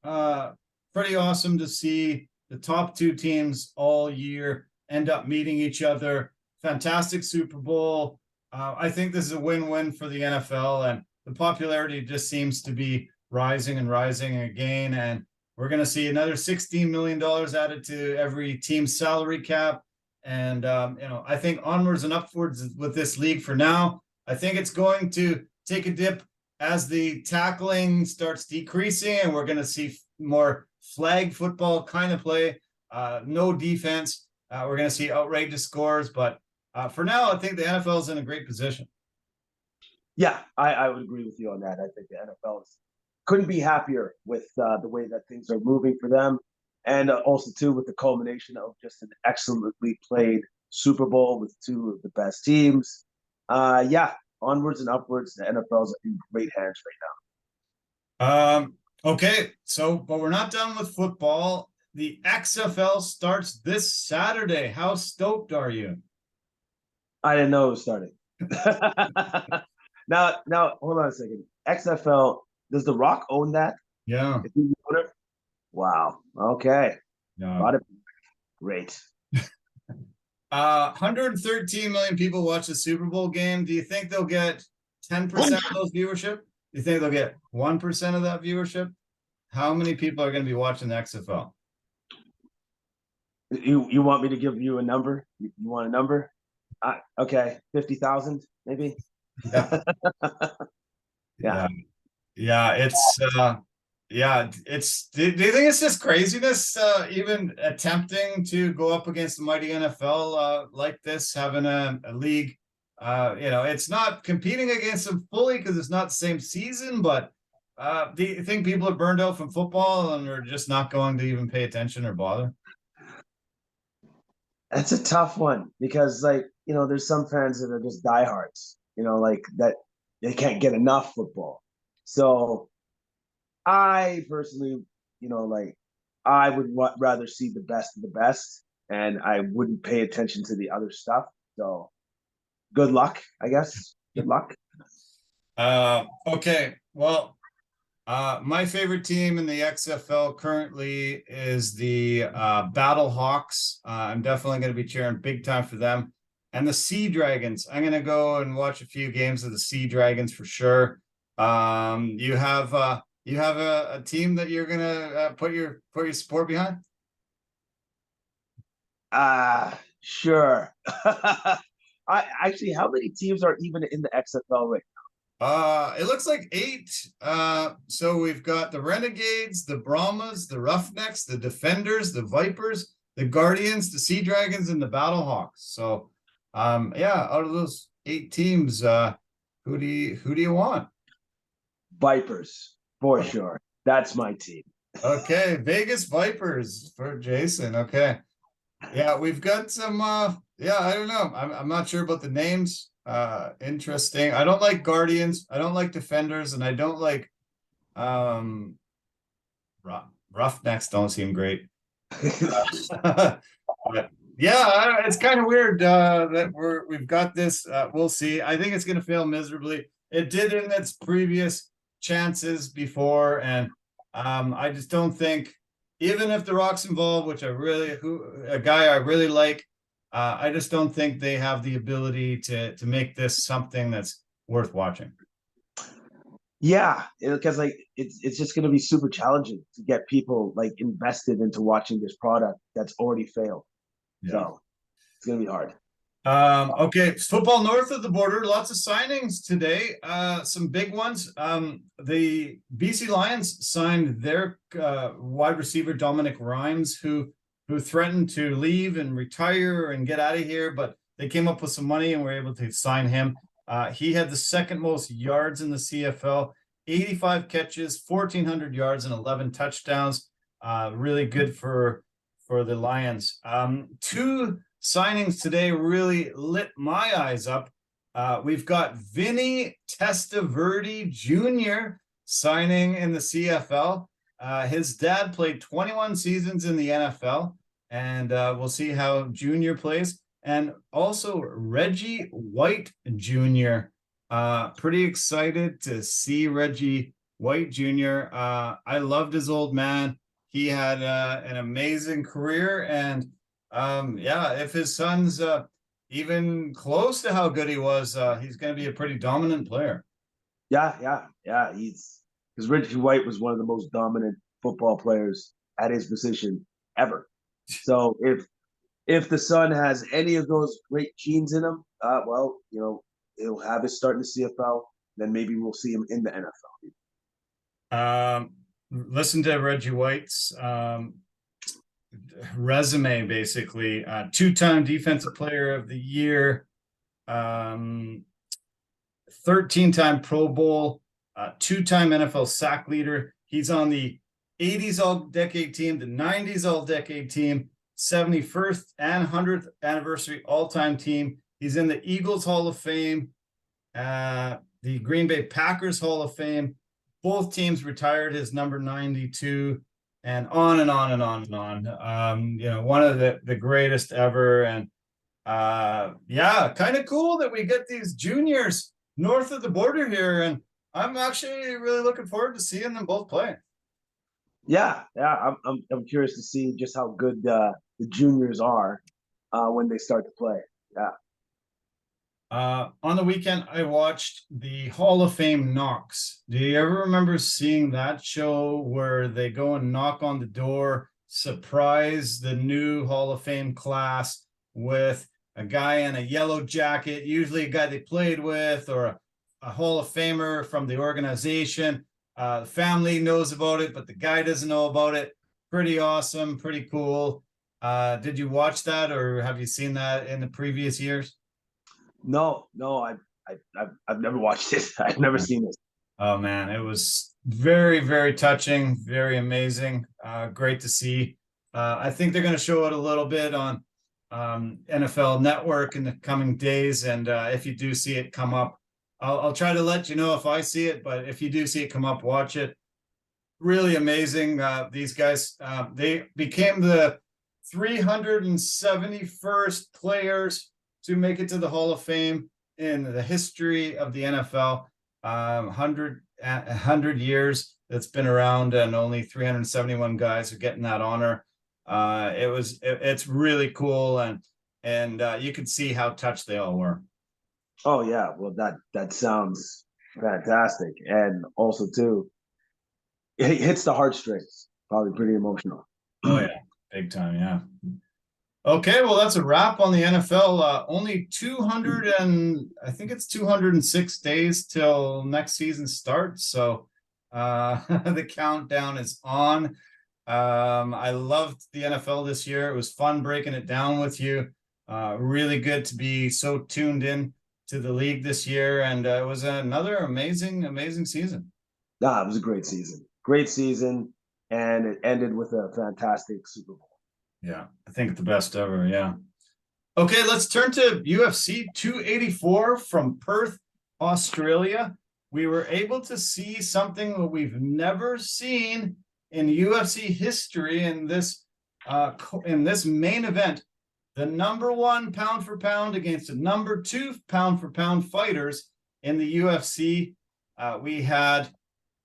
A: Pretty awesome to see the top two teams all year end up meeting each other. Fantastic Super Bowl. I think this is a win-win for the NFL, and the popularity just seems to be rising and rising again. And we're going to see another $16 million added to every team's salary cap. And, I think onwards and upwards with this league for now. I think it's going to take a dip as the tackling starts decreasing, and we're going to see more flag football kind of play, no defense. We're going to see outrageous scores. But for now, I think the NFL is in a great position.
B: Yeah, I would agree with you on that. I think the NFL couldn't be happier with the way that things are moving for them. And also, too, with the culmination of just an excellently played Super Bowl with two of the best teams. Yeah, onwards and upwards, the NFL's in great hands right
A: now. Okay, but we're not done with football. The XFL starts this Saturday. How stoked are you?
B: I didn't know it was starting. Now, hold on a second. XFL, does The Rock own that?
A: Yeah.
B: Wow. Okay.
A: Yeah.
B: Great.
A: 113 million people watch the Super Bowl game. Do you think they'll get 10% of those viewership? Do you think they'll get 1% of that viewership? How many people are going to be watching the XFL?
B: You want me to give you a number? You want a number? Okay, 50,000 maybe.
A: Yeah. Yeah. It's. Do you think it's just craziness? Even attempting to go up against the mighty NFL like this, having a league. It's not competing against them fully because it's not the same season. But do you think people are burned out from football and are just not going to even pay attention or bother?
B: That's a tough one because, there's some fans that are just diehards. Like that they can't get enough football. So I personally, I would rather see the best of the best, and I wouldn't pay attention to the other stuff. So good luck, I guess. Good luck.
A: Okay. Well, my favorite team in the XFL currently is the Battle Hawks. I'm definitely going to be cheering big time for them. And the Sea Dragons. I'm going to go and watch a few games of the Sea Dragons for sure. You have a team that you're going to put your support behind?
B: Sure. How many teams are even in the XFL right
A: now? It looks like 8. So we've got the Renegades, the Brahmas, the Roughnecks, the Defenders, the Vipers, the Guardians, the Sea Dragons, and the Battle Hawks. So out of those 8 teams, who do you want?
B: Vipers, for sure. That's my team.
A: Okay, Vegas Vipers for Jason. Okay. Yeah, we've got some yeah, I don't know. I'm not sure about the names. Interesting. I don't like guardians, I don't like defenders, and I don't like um roughnecks don't seem great. But yeah, it's kind of weird that we've got this. We'll see. I think it's going to fail miserably. It did in its previous chances before, and I just don't think, even if The Rock's involved, which a guy I really like, I just don't think they have the ability to make this something that's worth watching.
B: Yeah, because like it's just going to be super challenging to get people like invested into watching this product that's already failed.
A: Yeah.
B: So it's going to be hard.
A: Okay, football north of the border, lots of signings today. Some big ones. The BC Lions signed their wide receiver Dominic Rhymes, who threatened to leave and retire and get out of here, but they came up with some money and were able to sign him. He had the second most yards in the CFL, 85 catches, 1,400 yards, and 11 touchdowns. Really good for the Lions. Two signings today really lit my eyes up. We've got Vinny Testaverde Jr. signing in the CFL. His dad played 21 seasons in the NFL, and we'll see how Junior plays. And also Reggie White Jr. Pretty excited to see Reggie White Jr. I loved his old man. He had an amazing career, and yeah, if his son's even close to how good he was, he's going to be a pretty dominant player.
B: Yeah. He's because Reggie White was one of the most dominant football players at his position ever. So if the son has any of those great genes in him, well, he'll have his start in the CFL. Then maybe we'll see him in the NFL.
A: Listen to Reggie White's resume, basically. Two-time Defensive Player of the Year, 13-time Pro Bowl, two-time NFL sack leader. He's on the 80s All-Decade team, the 90s All-Decade team, 71st and 100th anniversary all-time team. He's in the Eagles Hall of Fame, the Green Bay Packers Hall of Fame. Both teams retired his number 92, and on and on and on and on. One of the greatest ever. And yeah, kind of cool that we get these juniors north of the border here. And I'm actually really looking forward to seeing them both play.
B: Yeah. I'm curious to see just how good the juniors are when they start to play. Yeah.
A: On the weekend, I watched the Hall of Fame Knocks. Do you ever remember seeing that show where they go and knock on the door, surprise the new Hall of Fame class with a guy in a yellow jacket, usually a guy they played with, or a Hall of Famer from the organization? The family knows about it, but the guy doesn't know about it. Pretty awesome, pretty cool. Did you watch that, or have you seen that in the previous years?
B: No, I've never watched it. I've never seen this.
A: Oh man, it was very, very touching, very amazing. Great to see. I think they're going to show it a little bit on NFL Network in the coming days, and if you do see it come up, I'll try to let you know if I see it. But if you do see it come up, watch it. Really amazing. These guys, they became the 371st players to make it to the Hall of Fame in the history of the NFL. 100 years that's been around, and only 371 guys are getting that honor. It's really cool, and you could see how touched they all were.
B: Oh yeah, well that sounds fantastic, and also too, it hits the heartstrings. Probably pretty emotional.
A: Oh yeah, big time, yeah. Okay, well, that's a wrap on the NFL. Only 200 and I think it's 206 days till next season starts. So the countdown is on. I loved the NFL this year. It was fun breaking it down with you. Really good to be so tuned in to the league this year. And it was another amazing, amazing season.
B: It was a great season. Great season, and it ended with a fantastic Super Bowl.
A: Yeah, I think the best ever. Yeah. Okay, let's turn to UFC 284 from Perth, Australia. We were able to see something that we've never seen in UFC history in this main event. The number one pound for pound against the number two pound for pound fighters in the UFC. We had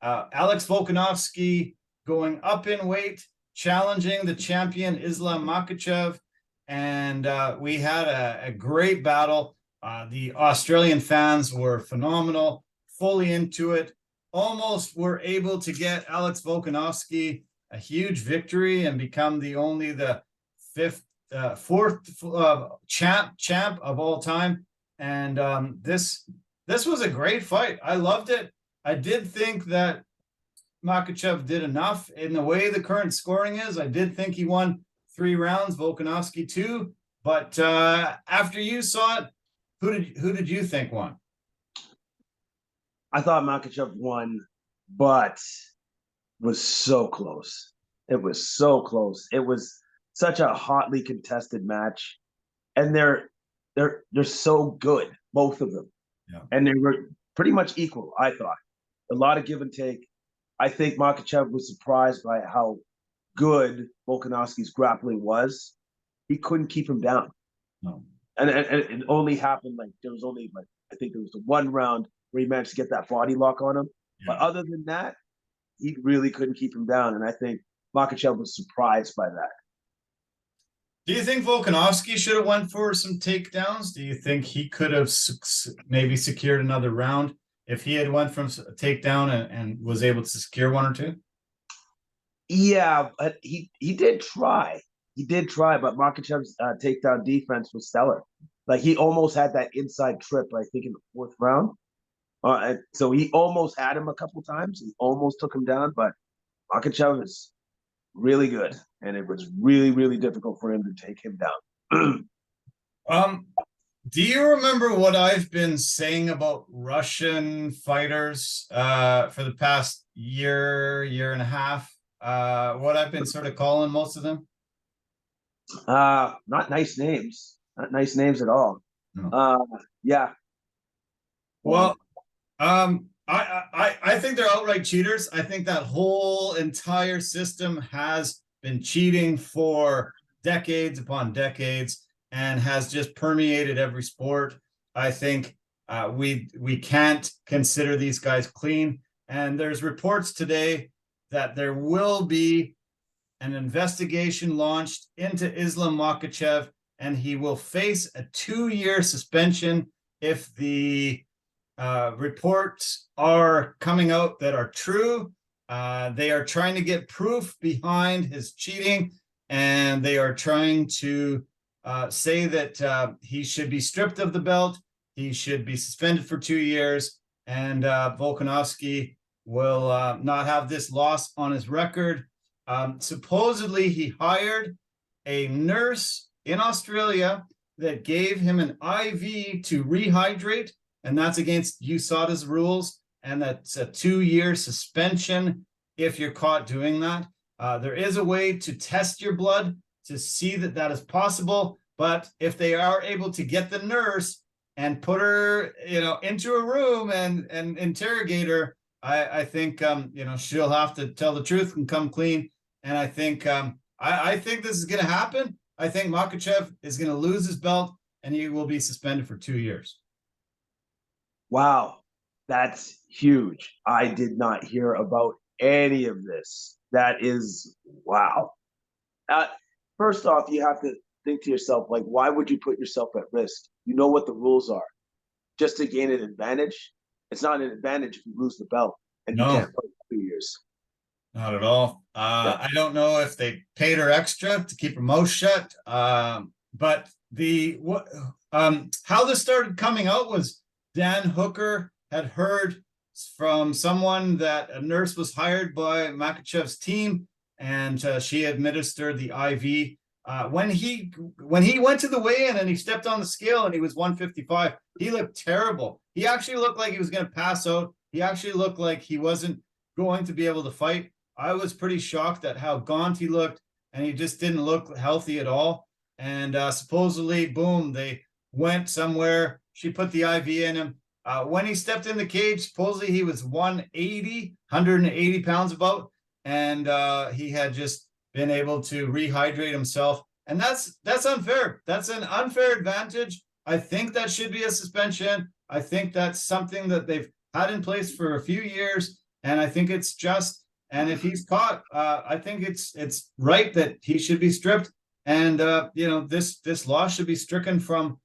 A: Alex Volkanovski going up in weight, challenging the champion Islam Makachev. And we had a great battle. The Australian fans were phenomenal, fully into it. Almost were able to get Alex Volkanovski a huge victory and become the fourth champ of all time. And this was a great fight. I loved it. I did think that Makachev did enough in the way the current scoring is. I did think he won 3 rounds, Volkanovski 2. But after you saw it, who did you think won?
B: I thought Makachev won, but was so close. It was so close. It was such a hotly contested match, and they're so good, both of them.
A: Yeah.
B: And they were pretty much equal. I thought a lot of give and take. I think Makachev was surprised by how good Volkanovski's grappling was. He couldn't keep him down.
A: No.
B: And it only happened there was only I think there was the 1 round where he managed to get that body lock on him. Yeah. But other than that, he really couldn't keep him down. And I think Makachev was surprised by that.
A: Do you think Volkanovski should have went for some takedowns? Do you think he could have maybe secured another round if he had went from a takedown and was able to secure 1 or 2?
B: Yeah, but he did try. He did try, but Makachev's takedown defense was stellar. Like, he almost had that inside trip, I think, in the 4th round. So he almost had him a couple times. He almost took him down, but Makachev is really good, and it was really, really difficult for him to take him down.
A: Do you remember what I've been saying about Russian fighters for the past year and a half? What I've been sort of calling most of them?
B: Not nice names. Not nice names at all. No. Yeah.
A: Well, I think they're outright cheaters. I think that whole entire system has been cheating for decades upon decades and has just permeated every sport. I think we can't consider these guys clean. And there's reports today that there will be an investigation launched into Islam Makachev, and he will face a 2-year suspension if the reports are coming out that are true. They are trying to get proof behind his cheating, and they are trying to say that he should be stripped of the belt. He should be suspended for 2 years, and Volkanovski will not have this loss on his record. Supposedly, he hired a nurse in Australia that gave him an IV to rehydrate, and that's against USADA's rules, and that's a 2-year suspension if you're caught doing that. There is a way to test your blood to see that that is possible, but if they are able to get the nurse and put her, into a room and interrogate her, I think she'll have to tell the truth and come clean. And I think I think this is going to happen. I think Makachev is going to lose his belt, and he will be suspended for 2 years.
B: Wow, that's huge. I did not hear about any of this. That is, wow. First off, you have to think to yourself, why would you put yourself at risk? You know what the rules are. Just to gain an advantage? It's not an advantage if you lose the belt and you can't fight for 2 years.
A: Not at all. Yeah. I don't know if they paid her extra to keep her mouth shut. But how this started coming out was Dan Hooker had heard from someone that a nurse was hired by Makachev's team, and she administered the IV. When he went to the weigh-in and he stepped on the scale and he was 155, he looked terrible. He actually looked like he was going to pass out. He actually looked like he wasn't going to be able to fight. I was pretty shocked at how gaunt he looked, and he just didn't look healthy at all. And supposedly, boom, they went somewhere. She put the IV in him. When he stepped in the cage, supposedly he was 180 pounds about, and he had just been able to rehydrate himself. And that's unfair. That's an unfair advantage. I think that should be a suspension. I think that's something that they've had in place for a few years, and I think it's just. And if he's caught, I think it's right that he should be stripped. And this law should be stricken from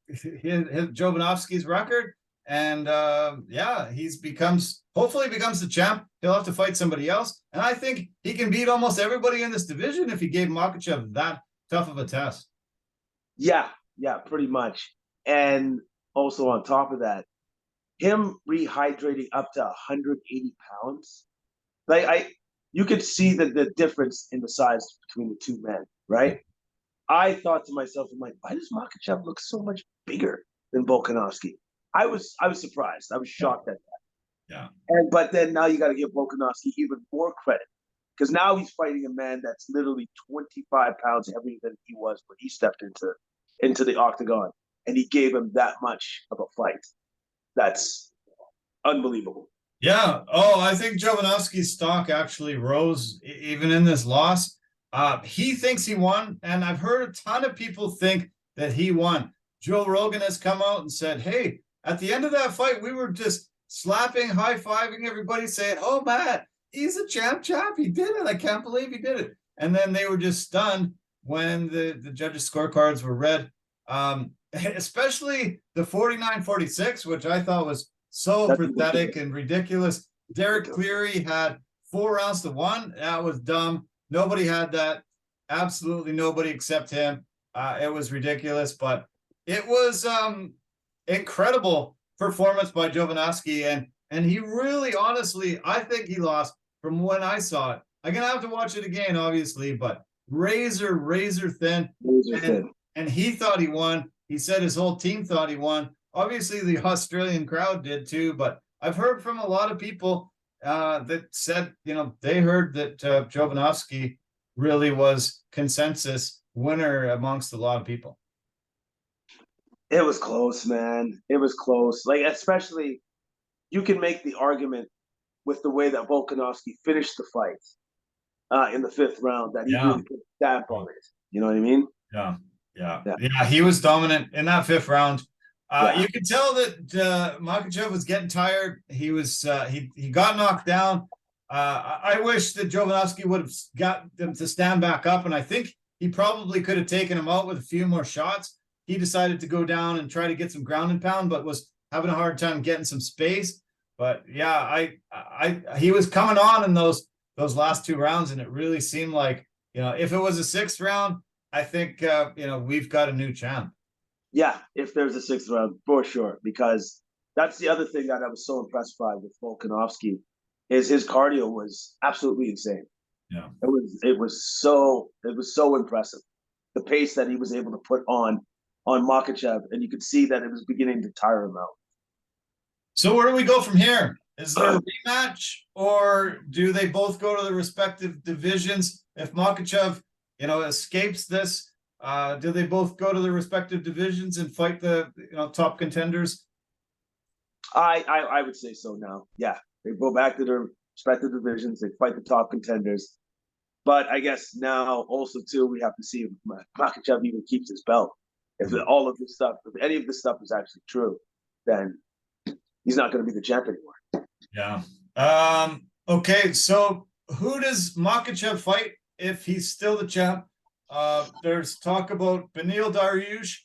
A: his Jovanovski's record. And hopefully becomes the champ. He'll have to fight somebody else, and I think he can beat almost everybody in this division if he gave Makachev that tough of a test.
B: Yeah, pretty much. And also on top of that, him rehydrating up to 180 pounds, you could see the difference in the size between the two men, right? I thought to myself, I'm like, why does Makachev look so much bigger than Volkanovski? I was surprised. I was shocked at that.
A: Yeah.
B: But then now you got to give Volkanovski even more credit, because now he's fighting a man that's literally 25 pounds heavier than he was when he stepped into the octagon, and he gave him that much of a fight. That's unbelievable.
A: Yeah. Oh, I think Jovanovski's stock actually rose even in this loss. He thinks he won, and I've heard a ton of people think that he won. Joe Rogan has come out and said, hey, at the end of that fight, we were just slapping, high-fiving everybody, saying, oh, man, he's a champ. He did it. I can't believe he did it. And then they were just stunned when the judges' scorecards were read. Especially the 49-46, which I thought was so pathetic and ridiculous. Derek Cleary had 4 rounds to 1. That was dumb. Nobody had that. Absolutely nobody except him. It was ridiculous, but it was incredible performance by Jovanovski, and he really, honestly, I think he lost from when I saw it. I'm gonna have to watch it again, obviously, but razor thin. And he thought he won. He said his whole team thought he won. Obviously, the Australian crowd did too, but I've heard from a lot of people that said, they heard that Jovanovski really was consensus winner amongst a lot of people.
B: It was close, man. It was close. Like, especially, you can make the argument with the way that Volkanovski finished the fight in the 5th round that he really put a stamp on it. You know what I mean?
A: Yeah. He was dominant in that 5th round. You could tell that Makachev was getting tired. He was he got knocked down. I wish that Jovanovski would have got them to stand back up, and I think he probably could have taken him out with a few more shots. He decided to go down and try to get some ground and pound, but was having a hard time getting some space. But yeah, he was coming on in those last 2 rounds, and it really seemed like, if it was a 6th round, I think we've got a new champ.
B: Yeah, if there's a 6th round, for sure, because that's the other thing that I was so impressed by with Volkanovski, is his cardio was absolutely insane.
A: Yeah,
B: it was so impressive, the pace that he was able to put on Makachev, and you could see that it was beginning to tire him out.
A: So where do we go from here? Is there a rematch, or do they both go to the respective divisions? If Makachev, escapes this, do they both go to the respective divisions and fight the top contenders?
B: I would say so now. Yeah, they go back to their respective divisions. They fight the top contenders. But I guess now also too, we have to see if Makachev even keeps his belt. If all of this stuff, if any of this stuff is actually true, then he's not going to be the champ anymore.
A: Yeah. Okay. So who does Makachev fight if he's still the champ? There's talk about Beneil Dariush,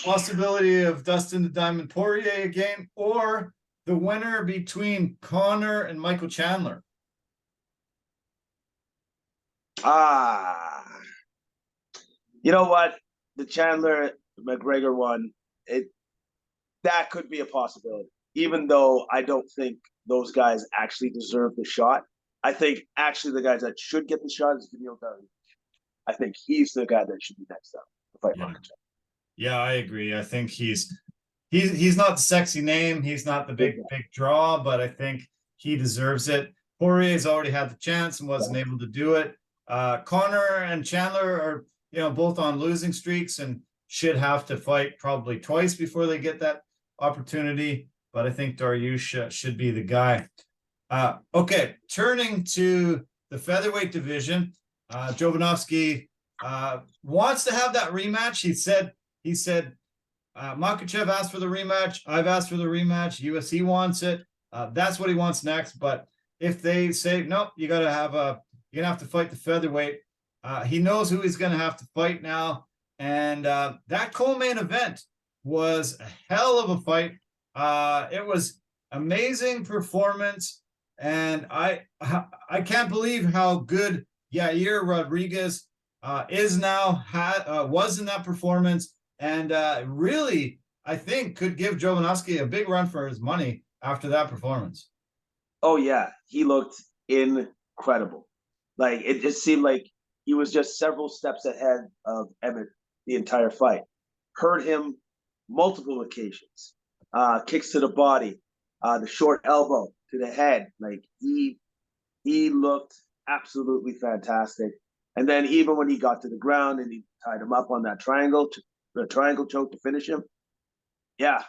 A: possibility of Dustin the Diamond Poirier again, or the winner between Conor and Michael Chandler.
B: You know what? The Chandler McGregor one, that could be a possibility, even though I don't think those guys actually deserve the shot. I think actually the guys that should get the shot is Beneil Dariush. I think he's the guy that should be next up to fight Makachev.
A: Yeah, I agree. I think he's not the sexy name. He's not the big draw, but I think he deserves it. Poirier's already had the chance and wasn't able to do it. Connor and Chandler are, both on losing streaks and should have to fight probably twice before they get that opportunity. But I think Dariush should be the guy. Okay, turning to the featherweight division, Jovanovski wants to have that rematch. He said, Makachev asked for the rematch. I've asked for the rematch. UFC wants it. That's what he wants next. But if they say nope, you're gonna have to fight the featherweight. He knows who he's gonna have to fight now, and that co-main event was a hell of a fight. It was amazing performance, and I can't believe how good Yair Rodriguez is now. Was in that performance, and really, I think could give Jovanovski a big run for his money after that performance.
B: Oh yeah, he looked incredible. Like it just seemed like he was just several steps ahead of Emmett the entire fight. Hurt him multiple occasions. Kicks to the body, the short elbow to the head. Like he looked absolutely fantastic. And then even when he got to the ground and he tied him up on that triangle choke to finish him, yeah,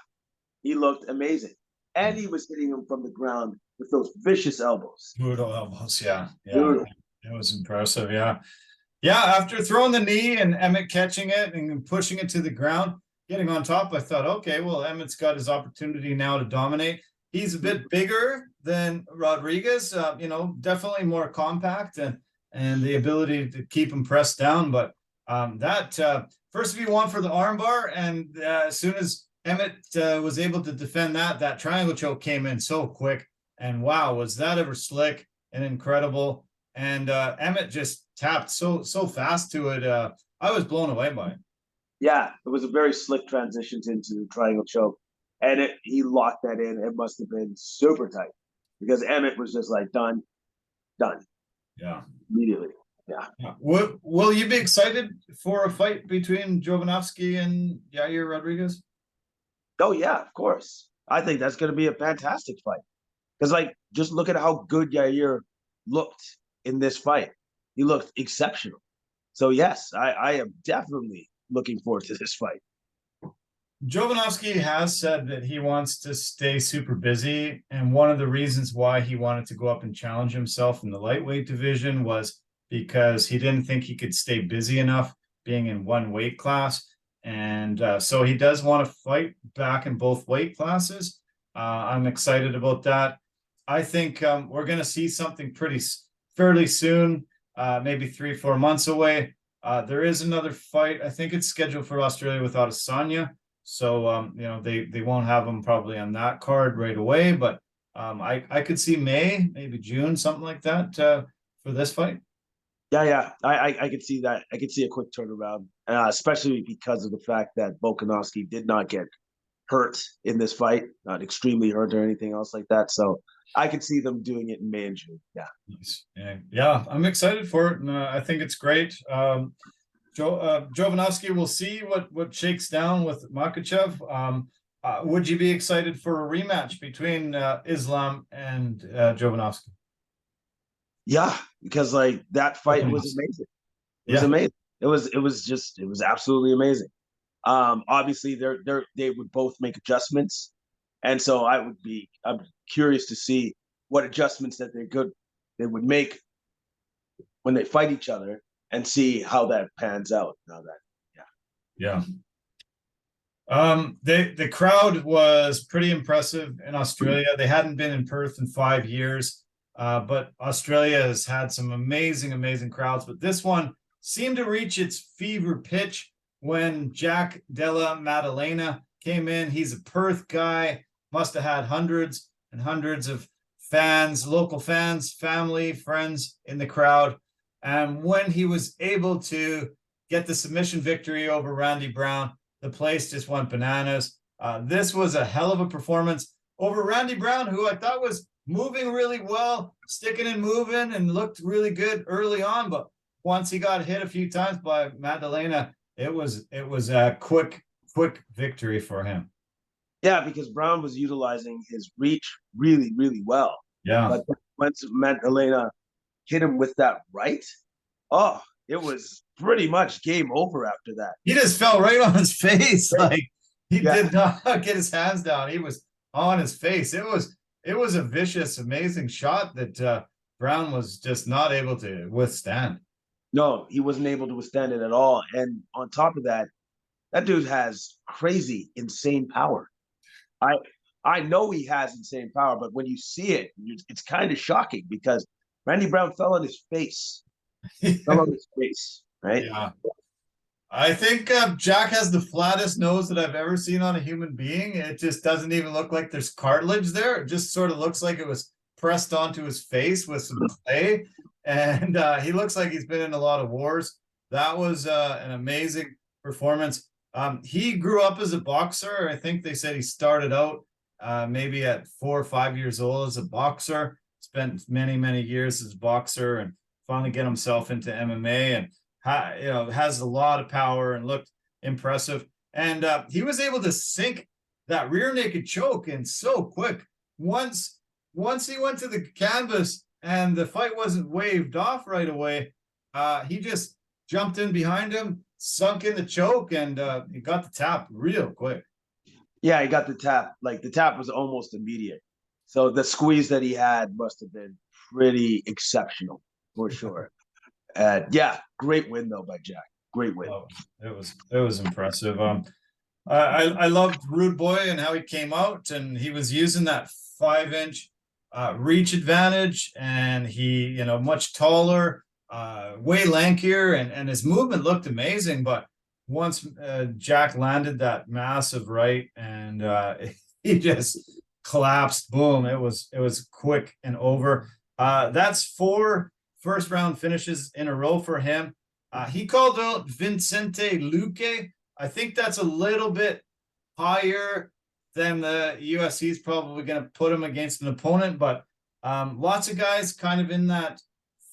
B: he looked amazing. And he was hitting him from the ground with those vicious elbows.
A: Brutal elbows, yeah. Brutal. It was impressive, yeah. Yeah, after throwing the knee and Emmett catching it and pushing it to the ground, getting on top, I thought, okay, well, Emmett's got his opportunity now to dominate. He's a bit bigger than Rodriguez, definitely more compact and the ability to keep him pressed down. But that first he won for the armbar, and as soon as Emmett was able to defend that triangle choke came in so quick. And wow, was that ever slick and incredible. And Emmett just tapped so fast to it. I was blown away by it.
B: Yeah, it was a very slick transition into the triangle choke. And he locked that in. It must have been super tight because Emmett was just like, done.
A: Yeah.
B: Immediately. Yeah.
A: Will you be excited for a fight between Jovanovski and Yair Rodriguez?
B: Oh, yeah, of course. I think that's going to be a fantastic fight. Because, just look at how good Yair looked in this fight. He looked exceptional. So, yes, I am definitely looking forward to this fight.
A: Jovanovski has said that he wants to stay super busy. And one of the reasons why he wanted to go up and challenge himself in the lightweight division was because he didn't think he could stay busy enough being in one weight class. And so he does want to fight back in both weight classes. I'm excited about that. I think we're going to see something fairly soon, maybe 3-4 months away. There is another fight. I think it's scheduled for Australia with Adesanya. So, they won't have him probably on that card right away. But I could see May, maybe June, something like that for this fight.
B: Yeah. I could see that. I could see a quick turnaround, especially because of the fact that Volkanovski did not get hurt in this fight, not extremely hurt or anything else like that. So I could see them doing it in May and June. Yeah.
A: Nice. Yeah, I'm excited for it. And I think it's great. Jovanovski, we'll see what shakes down with Makachev. Would you be excited for a rematch between Islam and Jovanovski?
B: Yeah, because that fight was amazing. It was amazing. It was absolutely amazing. Obviously they would both make adjustments. And so I'm curious to see what adjustments that they would make when they fight each other and see how that pans out.
A: Yeah. The crowd was pretty impressive in Australia. They hadn't been in Perth in 5 years. But Australia has had some amazing crowds. But this one seemed to reach its fever pitch when Jack Della Maddalena came in. He's a Perth guy, must have had hundreds and hundreds of fans, local fans, family, friends in the crowd. And when he was able to get the submission victory over Randy Brown, the place just went bananas. This was a hell of a performance over Randy Brown, who I thought was moving really well, sticking and moving, and looked really good early on. But once he got hit a few times by Maddalena, it was a quick victory for him.
B: Yeah, because Brown was utilizing his reach really, really well.
A: Yeah.
B: But once Maddalena hit him with that right, Oh, it was pretty much game over after that.
A: He just fell right on his face. Like he
B: Yeah.
A: did not get his hands down. He was on his face. It was a vicious, amazing shot that Brown was just not able to withstand.
B: No, he wasn't able to withstand it at all. And on top of that, that dude has crazy, insane power. I I know he has insane power, but when you see it, it's kind of shocking because Randy Brown fell on his face. Fell on his face, right?
A: Yeah. I think Jack has the flattest nose that I've ever seen on a human being. It just doesn't even look like there's cartilage there. It just sort of looks like it was pressed onto his face with some clay. And he looks like he's been in a lot of wars. That was an amazing performance. He grew up as a boxer. I think they said he started out maybe at 4 or 5 years old as a boxer, spent many, many years as a boxer, and finally get himself into MMA. And has a lot of power and looked impressive. And he was able to sink that rear naked choke in so quick. Once he went to the canvas and the fight wasn't waved off right away, he just jumped in behind him, sunk in the choke, and he got the tap real quick.
B: Yeah, he got the tap. Like the tap was almost immediate. So the squeeze that he had must have been pretty exceptional for sure. Yeah, great win though by Jack. Great win.
A: Oh, it was impressive. I loved Rude Boy and how he came out, and he was using that 5-inch reach advantage, and he, much taller, way lankier, and his movement looked amazing. But once Jack landed that massive right, and he just collapsed. Boom! It was quick and over. That's 4 first round finishes in a row for him. He called out Vicente Luque. I think that's a little bit higher than the UFC is probably going to put him against an opponent, but lots of guys kind of in that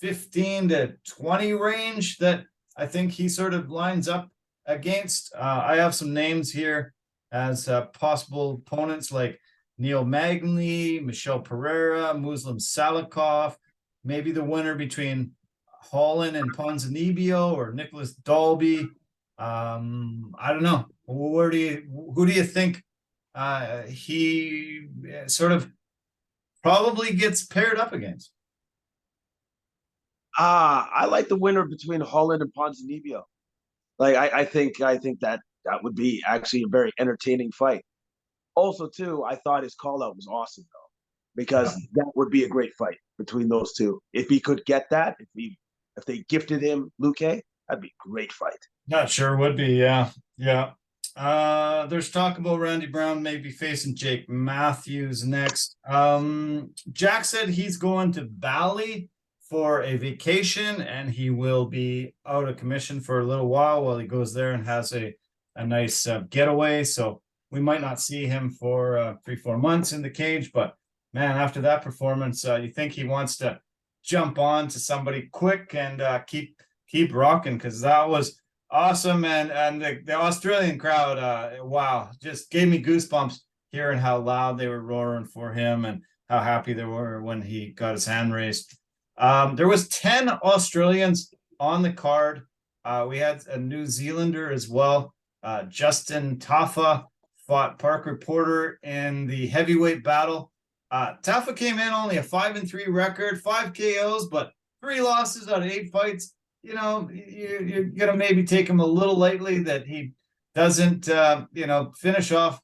A: 15 to 20 range that I think he sort of lines up against. I have some names here as possible opponents like Neil Magny, Michelle Pereira, Muslim Salikov, maybe the winner between Holland and Ponzinibbio or Nicholas Dalby. I don't know. Who do you think he sort of probably gets paired up against?
B: I like the winner between Holland and Ponzinibbio. Like I think that would be actually a very entertaining fight. Also, too, I thought his call out was awesome though, because that would be a great fight between those two. If he could get that, if they gifted him Luque, that'd be a great fight.
A: Not sure would be, yeah. There's talk about Randy Brown maybe facing Jake Matthews next. Jack said he's going to Bali for a vacation, and he will be out of commission for a little while he goes there and has a nice getaway. So we might not see him for 3-4 months in the cage, but man, after that performance, you think he wants to jump on to somebody quick and keep rocking, because that was awesome. And the Australian crowd, wow, just gave me goosebumps hearing how loud they were roaring for him and how happy they were when he got his hand raised. There was 10 Australians on the card. We had a New Zealander as well. Justin Tafa fought Parker Porter in the heavyweight battle. Tafa came in only a 5-3 record, 5 KOs, but 3 losses out of 8 fights. You're gonna maybe take him a little lightly that he doesn't, finish off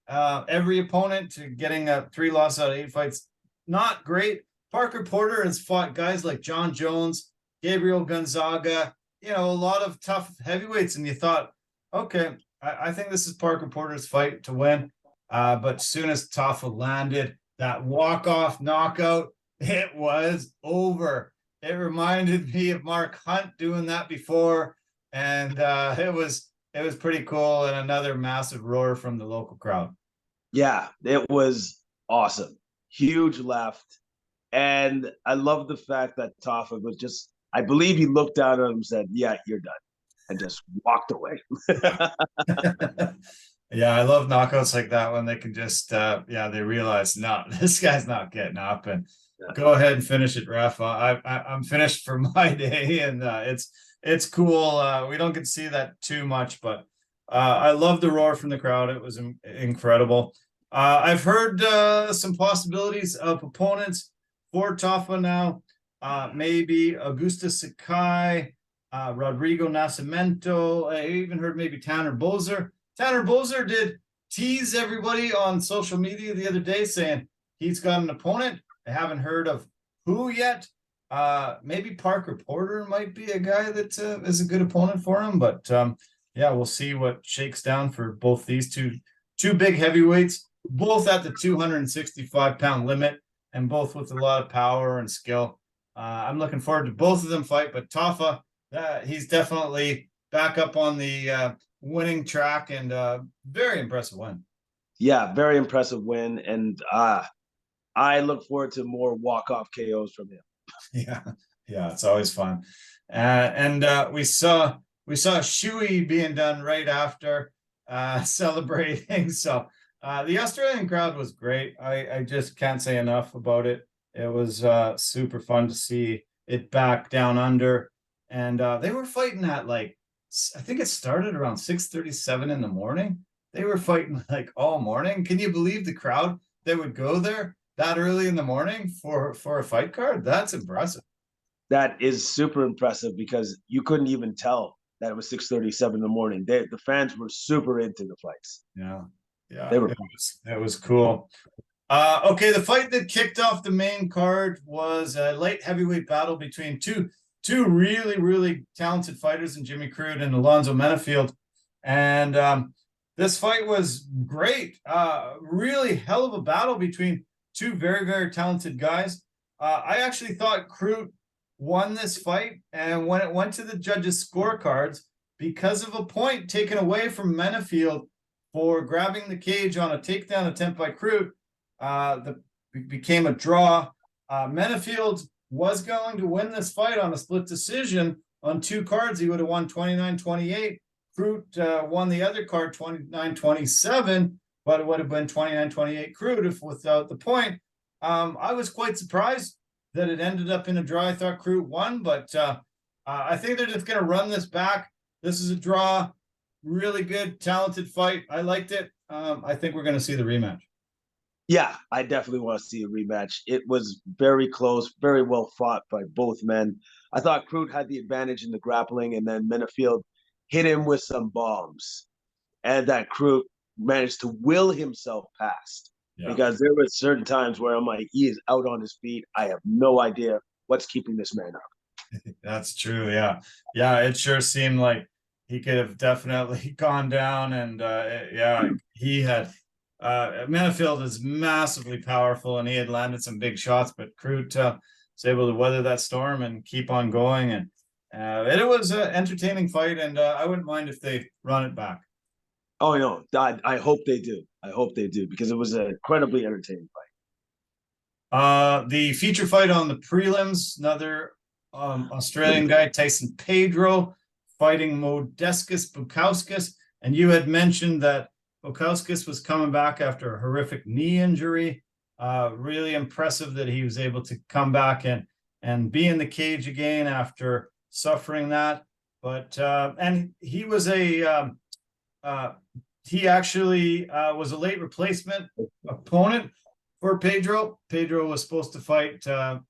A: every opponent to getting a 3 loss out of 8 fights. Not great. Parker Porter has fought guys like John Jones, Gabriel Gonzaga, a lot of tough heavyweights, and you thought, okay, I think this is Parker Porter's fight to win. But as soon as Tafa landed that walk-off knockout, it was over. It reminded me of Mark Hunt doing that before, and it was pretty cool, and another massive roar from the local crowd.
B: Yeah, it was awesome. Huge left. And I love the fact that Tafa was just, I believe he looked down at him and said, yeah, you're done, and just walked away.
A: Yeah, I love knockouts like that when they can just, they realize, no, this guy's not getting up. And Go ahead and finish it, Ref. I'm finished for my day, and it's cool. We don't get to see that too much, but I love the roar from the crowd. It was incredible. I've heard some possibilities of opponents for Tafa now. Maybe Augusto Sakai, Rodrigo Nascimento. I even heard maybe Tanner Bozer. Tanner Bozer did tease everybody on social media the other day saying he's got an opponent. I haven't heard of who yet. Maybe Parker Porter might be a guy that is a good opponent for him. But yeah, we'll see what shakes down for both these two big heavyweights, both at the 265-pound limit and both with a lot of power and skill. I'm looking forward to both of them fight, but Tafa, he's definitely back up on the winning track, and very impressive win.
B: Yeah, very impressive win, and I look forward to more walk-off KOs from him.
A: Yeah, it's always fun. And we saw Shuey being done right after celebrating. So the Australian crowd was great. I just can't say enough about it. It was super fun to see it back down under. And they were fighting at I think it started around 6:37 in the morning. They were fighting all morning. Can you believe the crowd that would go there that early in the morning for a fight card? That's impressive.
B: That is super impressive because you couldn't even tell that it was 6:37 in the morning. The fans were super into the fights.
A: Yeah,
B: they were.
A: It was cool. Okay, the fight that kicked off the main card was a light heavyweight battle between two really talented fighters in Jimmy Crute and Alonzo Menafield. And this fight was great. Really hell of a battle between two very talented guys. I actually thought Crute won this fight, and when it went to the judges' scorecards, because of a point taken away from Menafield for grabbing the cage on a takedown attempt by Crute, became a draw. Menafield was going to win this fight on a split decision on two cards. He would have won 29-28. Crute won the other card 29-27, but it would have been 29-28 Crute if without the point. I was quite surprised that it ended up in a draw. I thought Crute won, but I think they're just going to run this back. This is a draw. Really good, talented fight. I liked it. I think we're going to see the rematch.
B: Yeah, I definitely want to see a rematch. It was very close, very well fought by both men. I thought Crute had the advantage in the grappling, and then Menafield hit him with some bombs, and that Crute managed to will himself past. Yeah. Because there were certain times where I'm like, he is out on his feet. I have no idea what's keeping this man up.
A: That's true. Yeah. It sure seemed like he could have definitely gone down, and he had. Menafield is massively powerful, and he had landed some big shots, but Crute was able to weather that storm and keep on going. And it was an entertaining fight, and I wouldn't mind if they run it back.
B: Oh, no, I hope they do. I hope they do, because it was an incredibly entertaining
A: fight. The feature fight on the prelims, another Australian guy, Tyson Pedro, fighting Modestas Bukauskas. And you had mentioned that Bukauskas was coming back after a horrific knee injury. Really impressive that he was able to come back and be in the cage again after suffering that. But and he was he actually was a late replacement opponent for Pedro. Pedro was supposed to fight Min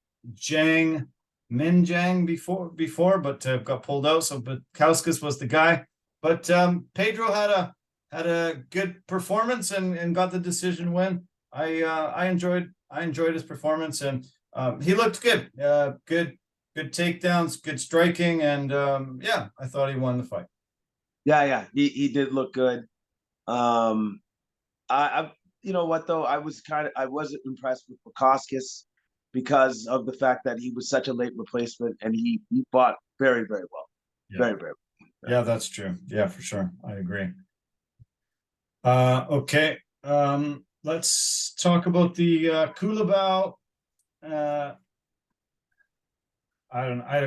A: Jiang before, but got pulled out. So Bukauskas was the guy. But Pedro had a good performance and got the decision win. I enjoyed his performance, and he looked good. Good takedowns, good striking, and I thought he won the fight.
B: Yeah, he did look good. I you know what though, I wasn't impressed with Bukauskas because of the fact that he was such a late replacement, and he fought very well. Yeah. Very well.
A: Yeah, that's true. Yeah, for sure. I agree. Okay. Let's talk about the Culibao. I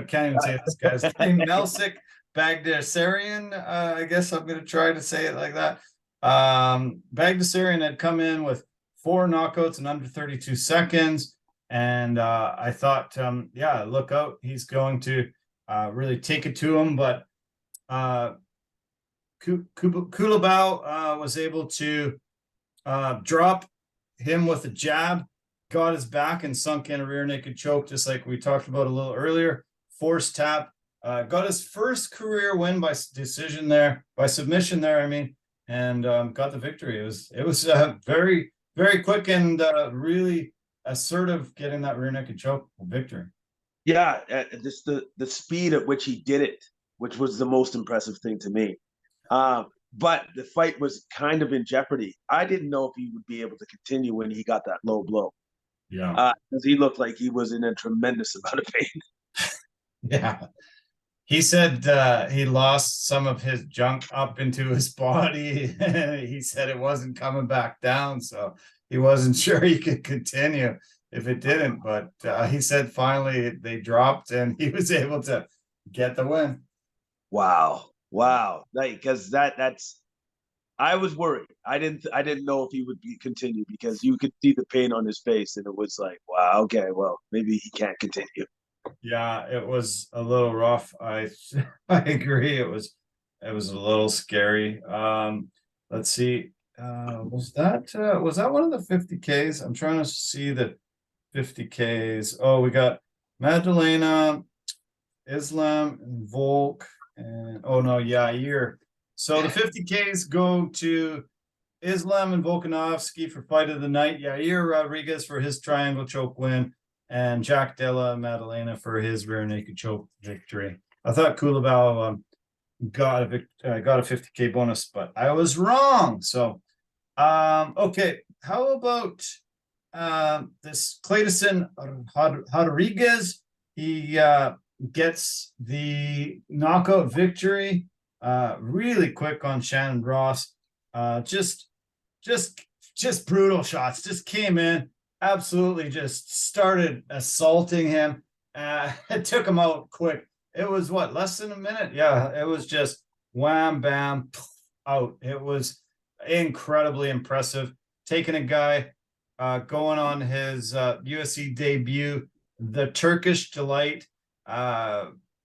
A: can't even say this guy's name. Melsik Bagdasaryan. I guess I'm going to try to say it like that. Bagdasaryan had come in with 4 knockouts in under 32 seconds. And I thought, yeah, look out, he's going to really take it to him. But Kulabau was able to drop him with a jab, got his back and sunk in a rear naked choke, just like we talked about a little earlier. Force tap, got his first career win by decision there, by submission there, I mean, and got the victory. It was very, very quick and really assertive, getting that rear naked choke victory.
B: Yeah, just the speed at which he did it, which was the most impressive thing to me. But the fight was kind of in jeopardy. I didn't know if he would be able to continue when he got that low blow.
A: Yeah,
B: because he looked like he was in a tremendous amount of pain.
A: yeah. He said he lost some of his junk up into his body. He said it wasn't coming back down, so he wasn't sure he could continue if it didn't. But he said finally they dropped and he was able to get the win.
B: Wow, because that's I was worried. I didn't know if he would continue because you could see the pain on his face, and it was like, wow, okay, well maybe he can't continue.
A: Yeah, it was a little rough. I agree. It was a little scary. Let's see. Was that one of the 50Ks? I'm trying to see the 50Ks. Oh, we got Magdalena, Islam, and Volk, and oh no, Yair. So the 50Ks go to Islam and Volkanovski for fight of the night, Yair Rodriguez for his triangle choke win, and Jack Della Maddalena for his rear naked choke victory. I thought Kulabau got a 50K bonus, but I was wrong. So, okay, how about this Clayton Rodriguez? He gets the knockout victory, really quick on Shannon Ross. Just brutal shots. Just came in, absolutely just started assaulting him. It took him out quick. It was what, less than a minute? Yeah, it was just wham bam out. It was incredibly impressive. Taking a guy going on his UFC debut, the Turkish Delight.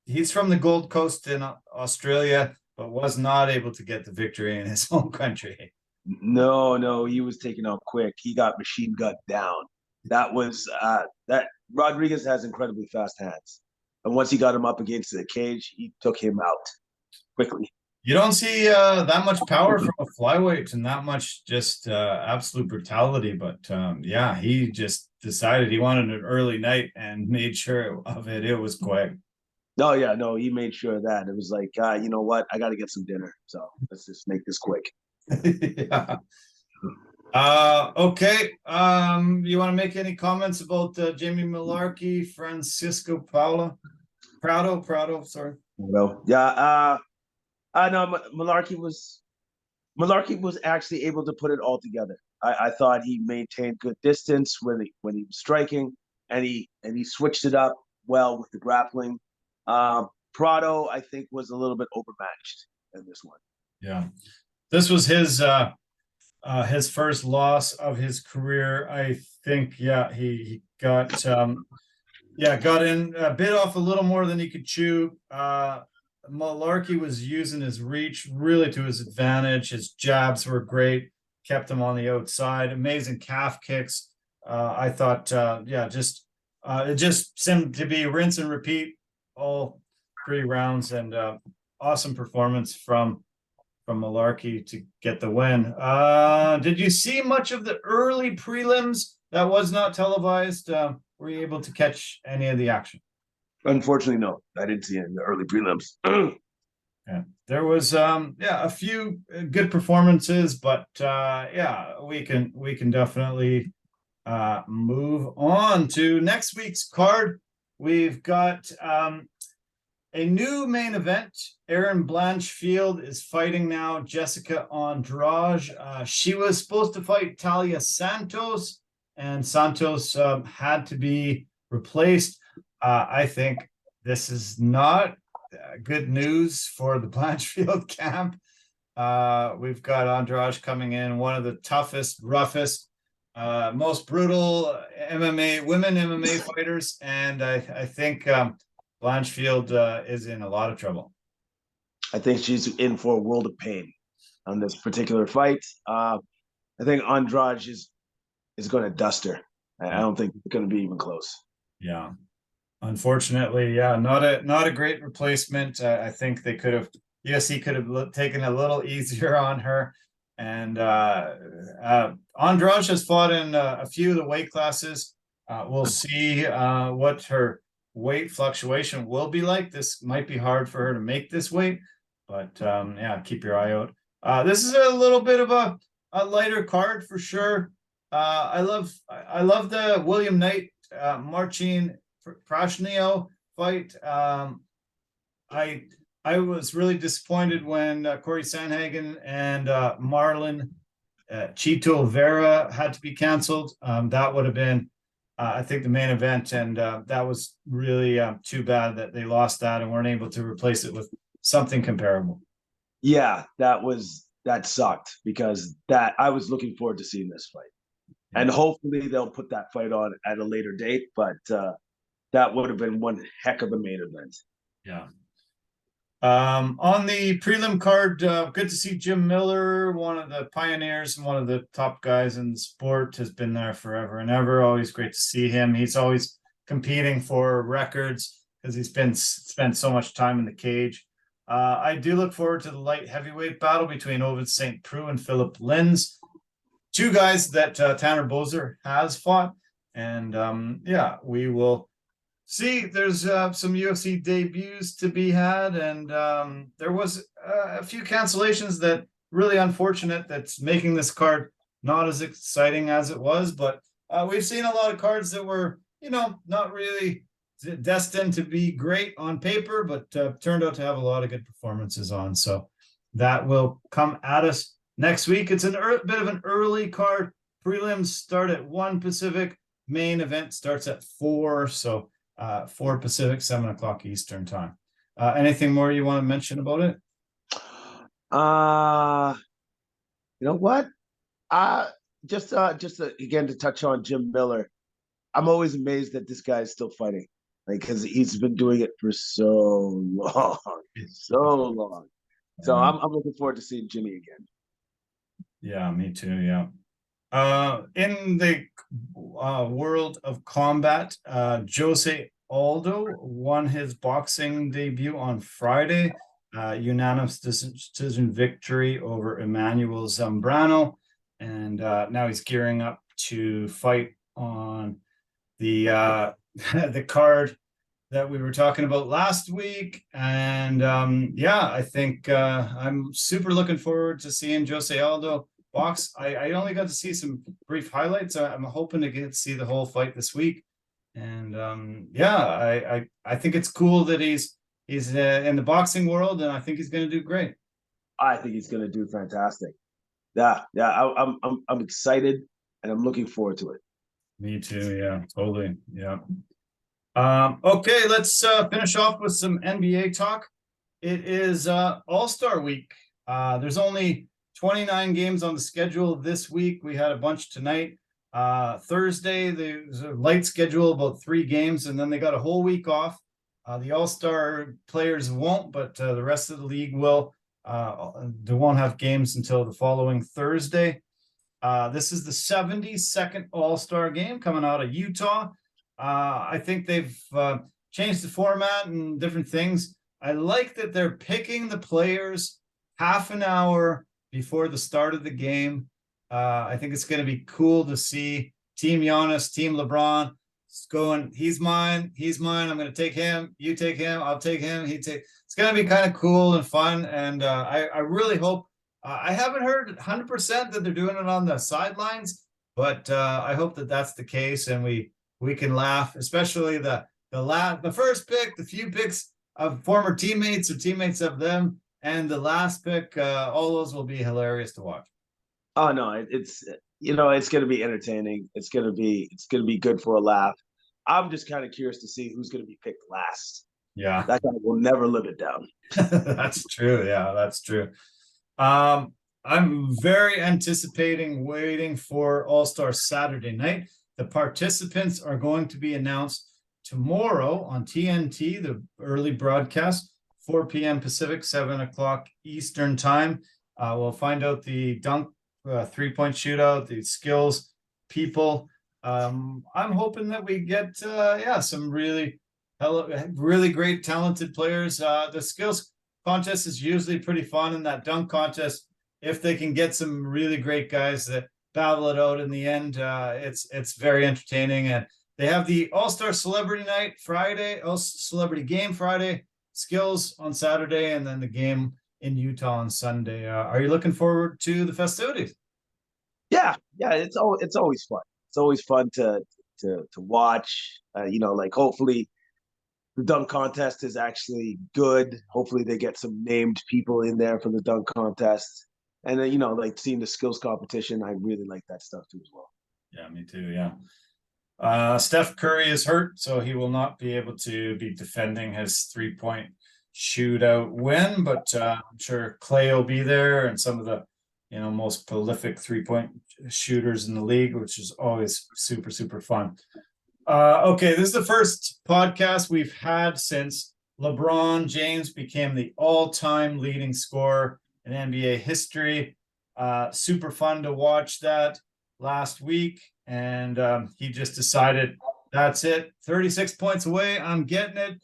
A: He's from the Gold Coast in Australia, but was not able to get the victory in his home country.
B: No, he was taken out quick. He got machine gunned down. That Rodriguez has incredibly fast hands, and once he got him up against the cage, he took him out quickly.
A: You don't see that much power from a flyweight and that much just absolute brutality. But yeah, he just decided he wanted an early night and made sure of it. It was quick.
B: No, yeah, no, he made sure of that. It was like, you know what? I got to get some dinner. So let's just make this quick.
A: Yeah. Okay. You want to make any comments about Jamie Malarkey, Francisco Prado, sorry.
B: Well, yeah, I know Malarkey was actually able to put it all together. I thought he maintained good distance when he was striking, and he switched it up well with the grappling. Prado, I think, was a little bit overmatched in this one.
A: Yeah, this was his first loss of his career. I think, yeah, he got got in, bit off a little more than he could chew. Malarkey was using his reach really to his advantage. His jabs were great, kept him on the outside. Amazing calf kicks. I thought, it just seemed to be rinse and repeat all 3 rounds, and awesome performance from Malarkey to get the win. Did you see much of the early prelims that was not televised? Were you able to catch any of the action?
B: Unfortunately, no. I didn't see any in the early prelims.
A: Yeah, there was a few good performances, but we can definitely move on to next week's card. We've got a new main event. Erin Blanchfield is fighting now Jessica Andrade. She was supposed to fight Talia Santos, and Santos had to be replaced. I think this is not good news for the Blanchfield camp. We've got Andrade coming in, one of the toughest, roughest. most brutal women MMA fighters, and I think Blanchfield is in a lot of trouble.
B: I think she's in for a world of pain on this particular fight. I think Andrade is going to dust her. I don't think it's going to be even close.
A: Yeah, unfortunately, yeah, not a great replacement. I think they could have UFC could have taken a little easier on her. And Andrade has fought in a few of the weight classes. We'll see what her weight fluctuation will be like. This might be hard for her to make this weight, but yeah, keep your eye out. This is a little bit of a lighter card for sure. I love the William Knight Marcin Prashnio fight. I was really disappointed when Corey Sandhagen and Marlon Chito Vera had to be canceled. That would have been, I think, the main event, and that was really too bad that they lost that and weren't able to replace it with something comparable.
B: Yeah, that sucked because I was looking forward to seeing this fight, and hopefully they'll put that fight on at a later date. But that would have been one heck of a main event.
A: Yeah. On the prelim card, good to see Jim Miller, one of the pioneers and one of the top guys in the sport, has been there forever and ever. Always great to see him. He's always competing for records because he's spent so much time in the cage. I do look forward to the light heavyweight battle between Ovid St. Preux and Philip Lins, two guys that Tanner Boser has fought. And yeah, we will see. There's some UFC debuts to be had, and there was a few cancellations that really unfortunate. That's making this card not as exciting as it was. But we've seen a lot of cards that were, not really destined to be great on paper, but turned out to have a lot of good performances on. So that will come at us next week. It's a bit of an early card. Prelims start at 1 Pacific. Main event starts at 4. So 4 Pacific, 7 o'clock Eastern time. Anything more you want to mention about it?
B: You know what? Just again to touch on Jim Miller. I'm always amazed that this guy is still fighting, because he's been doing it for so long, so long. So I'm looking forward to seeing Jimmy again.
A: Yeah, me too. Yeah. In the world of combat, Jose Aldo won his boxing debut on Friday. Unanimous decision victory over Emmanuel Zambrano, and now he's gearing up to fight on the the card that we were talking about last week. And yeah, I think I'm super looking forward to seeing Jose Aldo box. I only got to see some brief highlights. I'm hoping to get to see the whole fight this week. And yeah, I think it's cool that he's in the boxing world, and I think he's going to do great.
B: I think he's going to do fantastic. Yeah, I'm excited, and I'm looking forward to it.
A: Me too. Yeah, totally. Yeah. Okay, let's finish off with some NBA talk. It is All-Star Week. There's only 29 games on the schedule this week. We had a bunch tonight. Thursday, there's a light schedule, about 3 games, and then they got a whole week off. The All-Star players won't, but the rest of the league will. They won't have games until the following Thursday. This is the 72nd All-Star game coming out of Utah. I think they've changed the format and different things. I like that they're picking the players half an hour before the start of the game. I think it's going to be cool to see Team Giannis, Team Lebron going, he's mine, I'm going to take him, you take him, I'll take him, it's going to be kind of cool and fun. And I really hope, I haven't heard 100% that they're doing it on the sidelines, but I hope that that's the case, and we can laugh, especially the first pick, the few picks of former teammates or teammates of them, and the last pick. All those will be hilarious to watch.
B: Oh no, it's going to be entertaining. It's going to be good for a laugh. I'm just kind of curious to see who's going to be picked last.
A: Yeah,
B: that guy will never live it down.
A: That's true. Yeah, that's true. I'm very anticipating waiting for All-Star Saturday night. The participants are going to be announced tomorrow on TNT, the early broadcast, 4 p.m. Pacific, 7 o'clock Eastern time. We'll find out the dunk, three-point shootout, the skills people. I'm hoping that we get, some really great talented players. The skills contest is usually pretty fun, and that dunk contest, if they can get some really great guys that battle it out in the end, it's very entertaining. And they have the All-Star Celebrity Night Friday, Celebrity Game Friday, skills on Saturday, and then the game in Utah on Sunday. Are you looking forward to the festivities?
B: Yeah, it's always fun. It's always fun to watch. Like hopefully the dunk contest is actually good. Hopefully they get some named people in there for the dunk contest. And then, like seeing the skills competition, I really like that stuff too as well.
A: Yeah, me too. Yeah. Steph Curry is hurt, so he will not be able to be defending his three-point shootout win, but I'm sure Clay will be there and some of the most prolific three-point shooters in the league, which is always super, super fun. Okay, this is the first podcast we've had since LeBron James became the all-time leading scorer in NBA history. Super fun to watch that last week, and he just decided that's it. 36 points away, I'm getting it.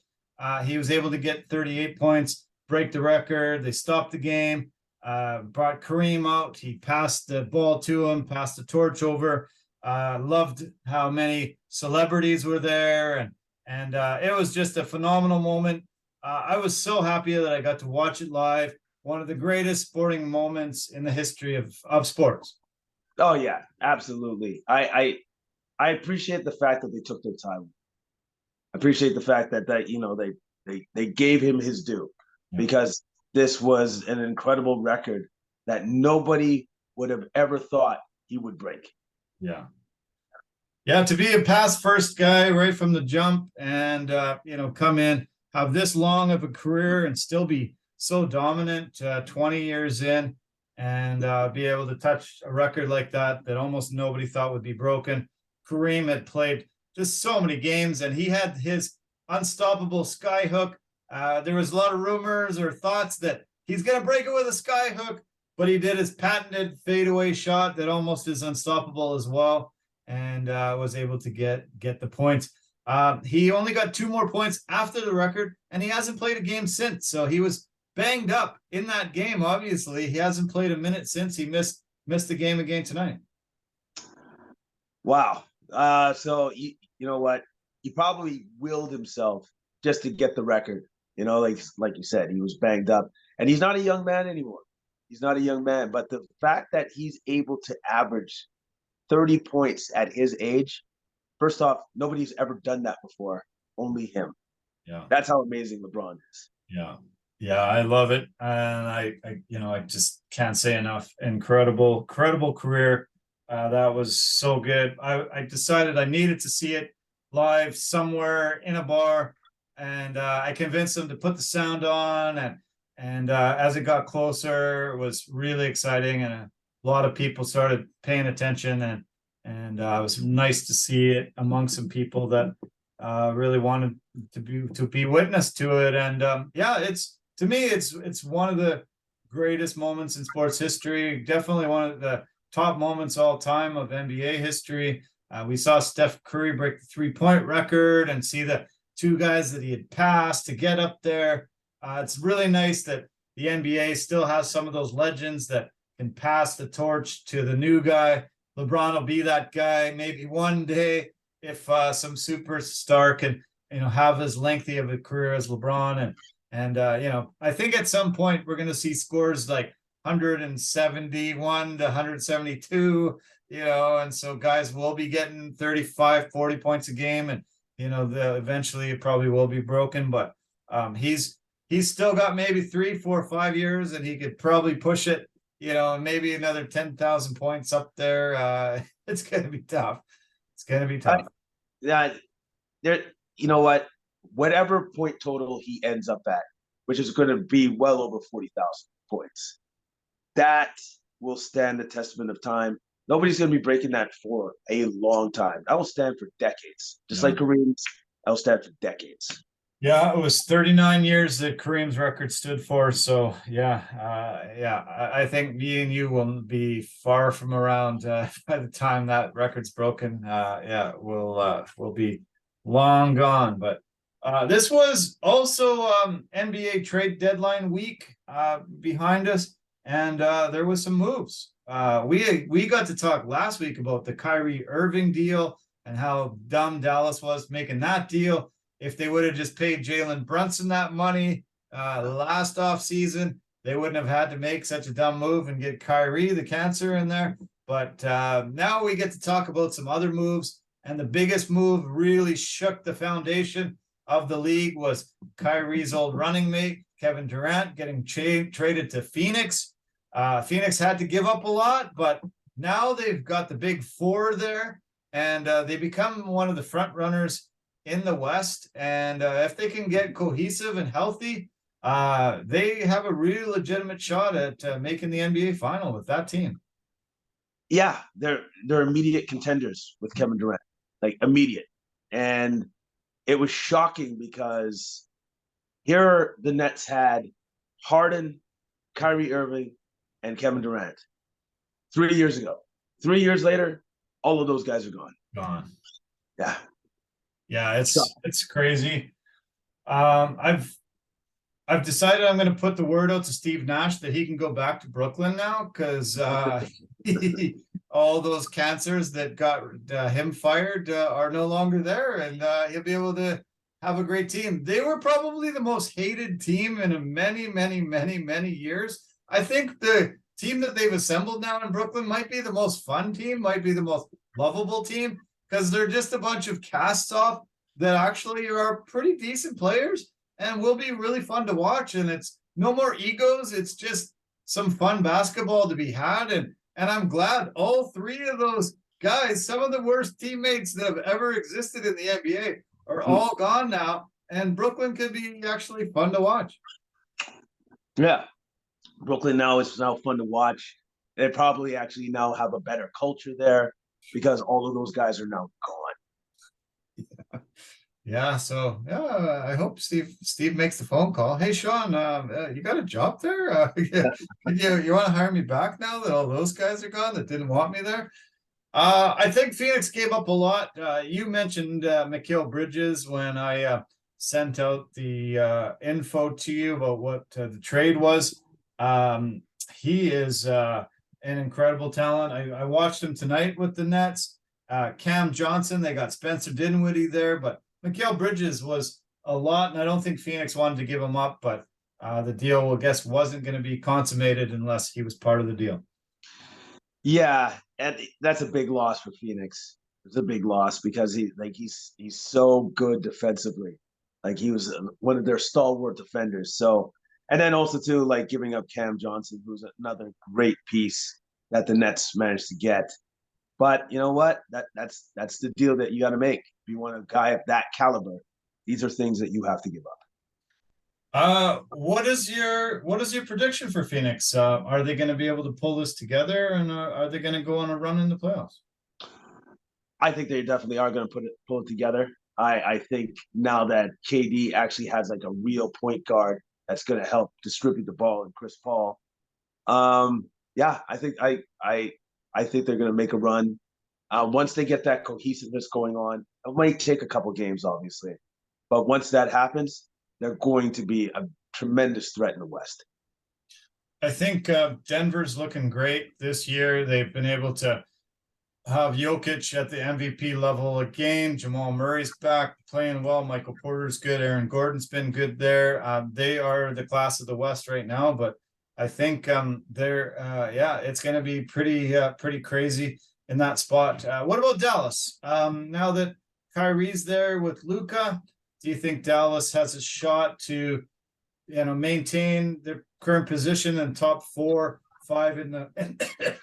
A: He was able to get 38 points, break the record. They stopped the game, brought Kareem out. He passed the ball to him, passed the torch over. Loved how many celebrities were there, and it was just a phenomenal moment. I was so happy that I got to watch it live. One of the greatest sporting moments in the history of sports.
B: Oh yeah, absolutely. I appreciate the fact that they took their time. I appreciate the fact that they gave him his due, because this was an incredible record that nobody would have ever thought he would break.
A: Yeah. Yeah, to be a pass first guy right from the jump and come in, have this long of a career and still be so dominant 20 years in, and be able to touch a record like that almost nobody thought would be broken. Kareem had played just so many games, and he had his unstoppable sky hook. There was a lot of rumors or thoughts that he's going to break it with a sky hook, but he did his patented fadeaway shot that almost is unstoppable as well, and was able to get the points. He only got 2 more points after the record, and he hasn't played a game since. So he was banged up in that game. Obviously, he hasn't played a minute since. He missed the game again tonight.
B: Wow. So you know what? He probably willed himself just to get the record. Like you said, he was banged up, and he's not a young man anymore. He's not a young man, but the fact that he's able to average 30 points at his age, first off, nobody's ever done that before. Only him.
A: Yeah.
B: That's how amazing LeBron is.
A: Yeah. Yeah, I love it. And I just can't say enough. Incredible career. That was so good. I decided I needed to see it live somewhere in a bar, and I convinced them to put the sound on, and as it got closer, it was really exciting, and a lot of people started paying attention, and it was nice to see it among some people that really wanted to be witness to it. And it's, to me, it's one of the greatest moments in sports history. Definitely one of the top moments all time of NBA history. We saw Steph Curry break the 3-point record and see the 2 guys that he had passed to get up there. It's really nice that the NBA still has some of those legends that can pass the torch to the new guy. LeBron will be that guy maybe one day, if some superstar can have as lengthy of a career as LeBron. And I think at some point we're going to see scores like 171 to 172, and so guys will be getting 35, 40 points a game, and eventually it probably will be broken, but he's still got maybe 3, 4, 5 years, and he could probably push it, maybe another 10,000 points up there. It's going to be tough. It's going to be tough.
B: You know what? Whatever point total he ends up at, which is going to be well over 40,000 points, that will stand the testament of time. Nobody's going to be breaking that for a long time. That will stand for decades. Just like Kareem's, that will stand for decades.
A: Yeah, it was 39 years that Kareem's record stood for. So yeah, I think me and you will be far from around by the time that record's broken. Yeah, we'll be long gone. But this was also NBA trade deadline week behind us, and there was some moves. We got to talk last week about the Kyrie Irving deal and how dumb Dallas was making that deal. If they would have just paid Jalen Brunson that money last offseason, they wouldn't have had to make such a dumb move and get Kyrie, the cancer, in there. But now we get to talk about some other moves. And the biggest move really shook the foundation of the league was Kyrie's old running mate, Kevin Durant, getting traded to Phoenix. Phoenix had to give up a lot, but now they've got the big four there, and they become one of the front runners in the West. And if they can get cohesive and healthy, they have a real legitimate shot at making the NBA final with that team.
B: Yeah, they're immediate contenders with Kevin Durant, like immediate. And it was shocking because here the Nets had Harden, Kyrie Irving, and Kevin Durant 3 years ago. 3 years later, all of those guys are gone.
A: Gone.
B: Yeah.
A: Yeah, it's crazy. I've decided I'm going to put the word out to Steve Nash that he can go back to Brooklyn now, because all those cancers that got him fired are no longer there, and he'll be able to have a great team. They were probably the most hated team in many years. I think the team that they've assembled now in Brooklyn might be the most fun team, might be the most lovable team, because they're just a bunch of casts off that actually are pretty decent players and will be really fun to watch. And it's no more egos. It's just some fun basketball to be had. And I'm glad all three of those guys, some of the worst teammates that have ever existed in the NBA, are all gone now. And Brooklyn could be actually fun to watch.
B: Yeah. Brooklyn now is now fun to watch. They probably actually now have a better culture there because all of those guys are now gone.
A: Yeah, so yeah, I hope Steve makes the phone call. Hey, Sean, you got a job there? You want to hire me back now that all those guys are gone that didn't want me there? I think Phoenix gave up a lot. You mentioned Mikal Bridges when I sent out the info to you about what the trade was. He is an incredible talent. I watched him tonight with the Nets. Cam Johnson, they got Spencer Dinwiddie there, but Mikal Bridges was a lot, and I don't think Phoenix wanted to give him up, but the deal, I guess, wasn't going to be consummated unless he was part of the deal.
B: Yeah, and that's a big loss for Phoenix. It's a big loss because he's so good defensively. Like he was one of their stalwart defenders. So, and then also too, like giving up Cam Johnson, who's another great piece that the Nets managed to get. But you know what? That's the deal that you got to make. If you want a guy of that caliber, these are things that you have to give
A: up. What is your prediction for Phoenix? Are they going to be able to pull this together, and are they going to go on a run in the playoffs?
B: I think they definitely are going to pull it together. I think now that KD actually has like a real point guard that's going to help distribute the ball, and Chris Paul. Yeah, I think they're going to make a run. Once they get that cohesiveness going on, it might take a couple games, obviously. But once that happens, they're going to be a tremendous threat in the West.
A: I think Denver's looking great this year. They've been able to have Jokic at the MVP level again. Jamal Murray's back playing well. Michael Porter's good. Aaron Gordon's been good there. They are the class of the West right now, but I think it's going to be pretty crazy in that spot. What about Dallas? Now that Kyrie's there with Luka, do you think Dallas has a shot to, maintain their current position in top 4 or 5 in the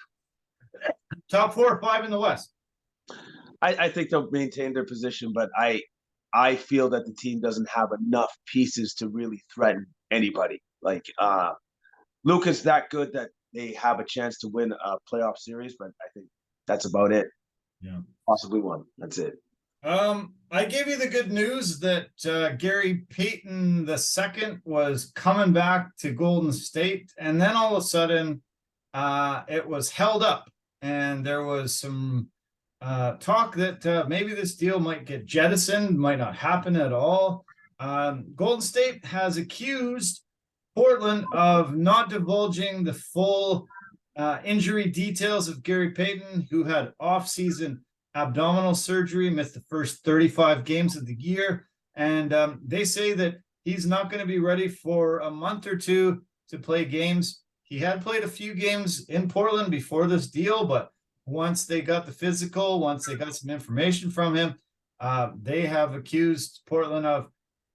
A: top 4 or 5 in the West?
B: I think they'll maintain their position, but I feel that the team doesn't have enough pieces to really threaten anybody. Like Luka's that good that they have a chance to win a playoff series, but I think that's about it.
A: Yeah.
B: Possibly one. That's it.
A: I gave you the good news that Gary Payton II was coming back to Golden State, and then all of a sudden, it was held up, and there was some talk that maybe this deal might get jettisoned, might not happen at all. Golden State has accused Portland of not divulging the full injury details of Gary Payton, who had off-season abdominal surgery, missed the first 35 games of the year. And they say that he's not going to be ready for a month or two to play games. He had played a few games in Portland before this deal, but once they got the physical, once they got some information from him, they have accused Portland of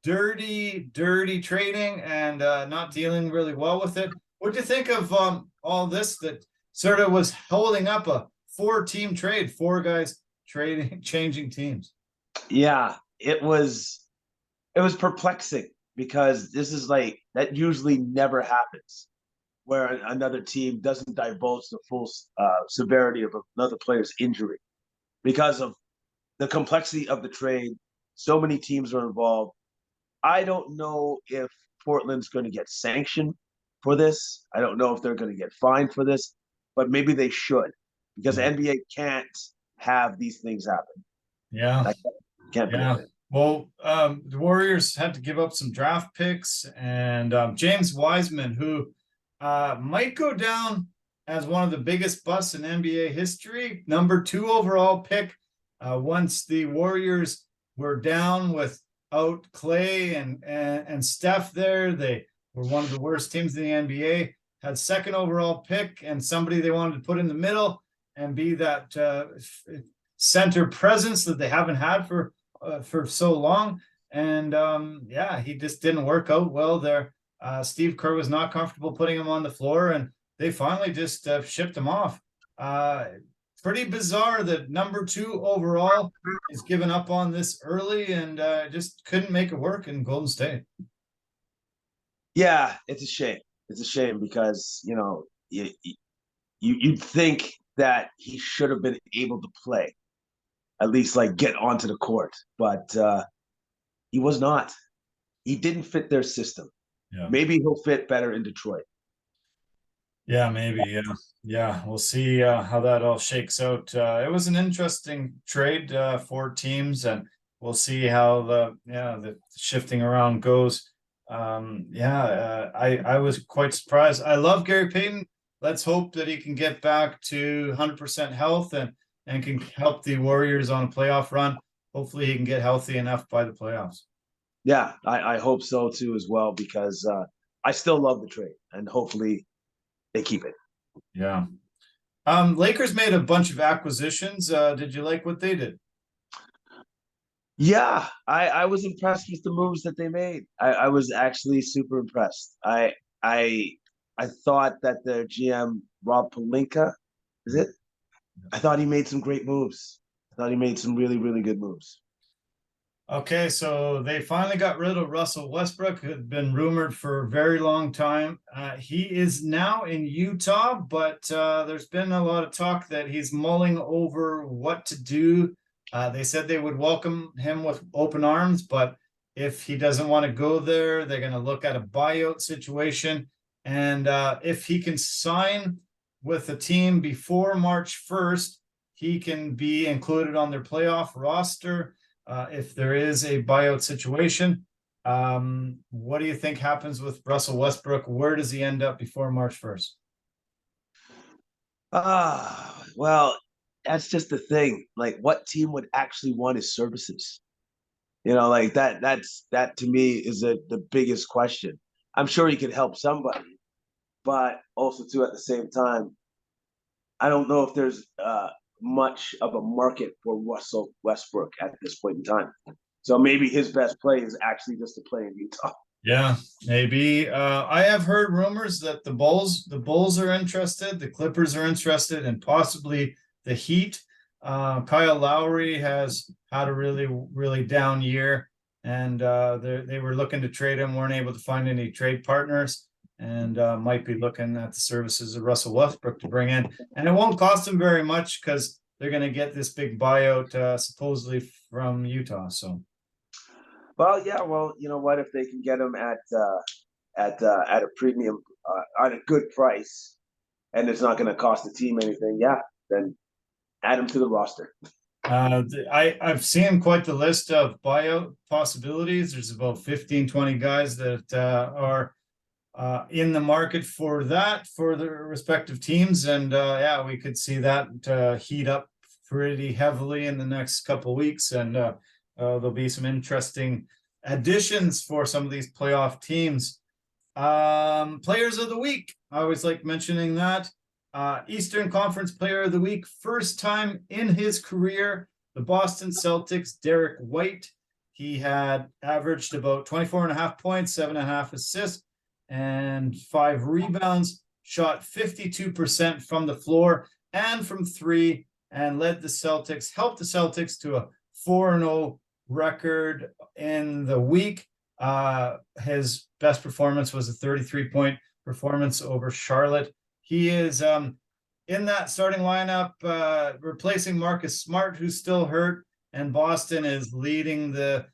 A: dirty trading and not dealing really well with it. What do you think of all this that sort of was holding up a 4-team trade, 4 guys trading, changing teams?
B: Yeah, it was perplexing because this is like that usually never happens, where another team doesn't divulge the full severity of another player's injury because of the complexity of the trade. So many teams are involved. I don't know if Portland's going to get sanctioned for this. I don't know if they're going to get fined for this, but maybe they should, because the NBA can't have these things happen.
A: Yeah.
B: Can't be it.
A: Well, the Warriors had to give up some draft picks, and James Wiseman, who might go down as one of the biggest busts in NBA history, number 2 overall pick. Once the Warriors were down without Clay and Steph there, they were one of the worst teams in the NBA, had 2nd overall pick and somebody they wanted to put in the middle and be that center presence that they haven't had for so long. And he just didn't work out well there. Steve Kerr was not comfortable putting him on the floor, and they finally just shipped him off. Pretty bizarre that number 2 overall is given up on this early and just couldn't make it work in Golden State.
B: Yeah, it's a shame. It's a shame because, you'd think that he should have been able to play, at least like get onto the court, but he was not. He didn't fit their system. Yeah. Maybe he'll fit better in Detroit.
A: Yeah, maybe. Yeah. We'll see how that all shakes out. It was an interesting trade for teams, and we'll see how the shifting around goes. I was quite surprised. I love Gary Payton. Let's hope that he can get back to 100% health and can help the Warriors on a playoff run. Hopefully he can get healthy enough by the playoffs.
B: Yeah, I hope so too as well, because I still love the trade, and hopefully they keep it.
A: Yeah. Lakers made a bunch of acquisitions. Did you like what they did?
B: Yeah, I was impressed with the moves that they made. I was actually super impressed. I thought that their GM, Rob Pelinka, is it? I thought he made some great moves. I thought he made some really, really good moves.
A: Okay, so they finally got rid of Russell Westbrook, who had been rumored for a very long time. He is now in Utah, but there's been a lot of talk that he's mulling over what to do. They said they would welcome him with open arms, but if he doesn't want to go there, they're going to look at a buyout situation. And if he can sign with a team before March 1st, he can be included on their playoff roster. If there is a buyout situation, what do you think happens with Russell Westbrook? Where does he end up before March 1st?
B: Well, that's just the thing. Like, what team would actually want his services? Like that to me is the biggest question. I'm sure he could help somebody, but also too, at the same time, I don't know if there's much of a market for Russell Westbrook at this point in time. So maybe his best play is actually just to play in Utah.
A: Yeah, maybe. I have heard rumors that the Bulls are interested, the Clippers are interested, and possibly the Heat. Kyle Lowry has had a really, really down year, and they were looking to trade him, weren't able to find any trade partners. and might be looking at the services of Russell Westbrook to bring in. And it won't cost them very much because they're going to get this big buyout supposedly from Utah. So,
B: well, yeah, well, you know what? If they can get him at a premium at a good price, and it's not going to cost the team anything, yeah, then add him to the roster.
A: I've seen quite the list of buyout possibilities. There's about 15, 20 guys that are in the market for that for the respective teams. And yeah, we could see that heat up pretty heavily in the next couple of weeks. And there'll be some interesting additions for some of these playoff teams. Players of the week. I always like mentioning that. Eastern Conference Player of the Week, first time in his career, the Boston Celtics, Derek White. He had averaged about 24.5 points, 7.5 assists, and 5 rebounds, shot 52% from the floor and from three, and helped the Celtics to a 4-0 record in the week. His best performance was a 33-point performance over Charlotte. He is in that starting lineup, replacing Marcus Smart, who's still hurt, and Boston is leading the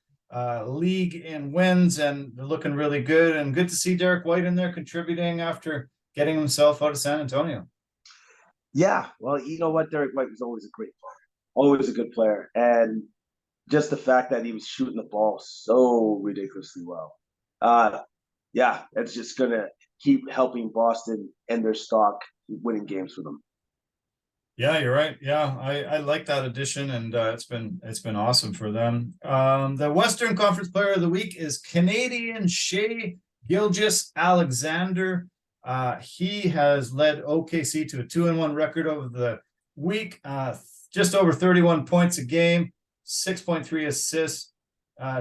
A: league in wins, and they're looking really good. And good to see Derek White in there contributing after getting himself out of San Antonio.
B: Yeah, well, you know what? Derek White was always a great player, always a good player. And just the fact that he was shooting the ball so ridiculously well. Yeah, it's just going to keep helping Boston and their stock winning games for them.
A: Yeah, you're right. Yeah, I like that addition, and it's been awesome for them. The Western Conference Player of the Week is Canadian Shai Gilgeous-Alexander. He has led OKC to a 2-1 record over the week, just over 31 points a game, 6.3 assists,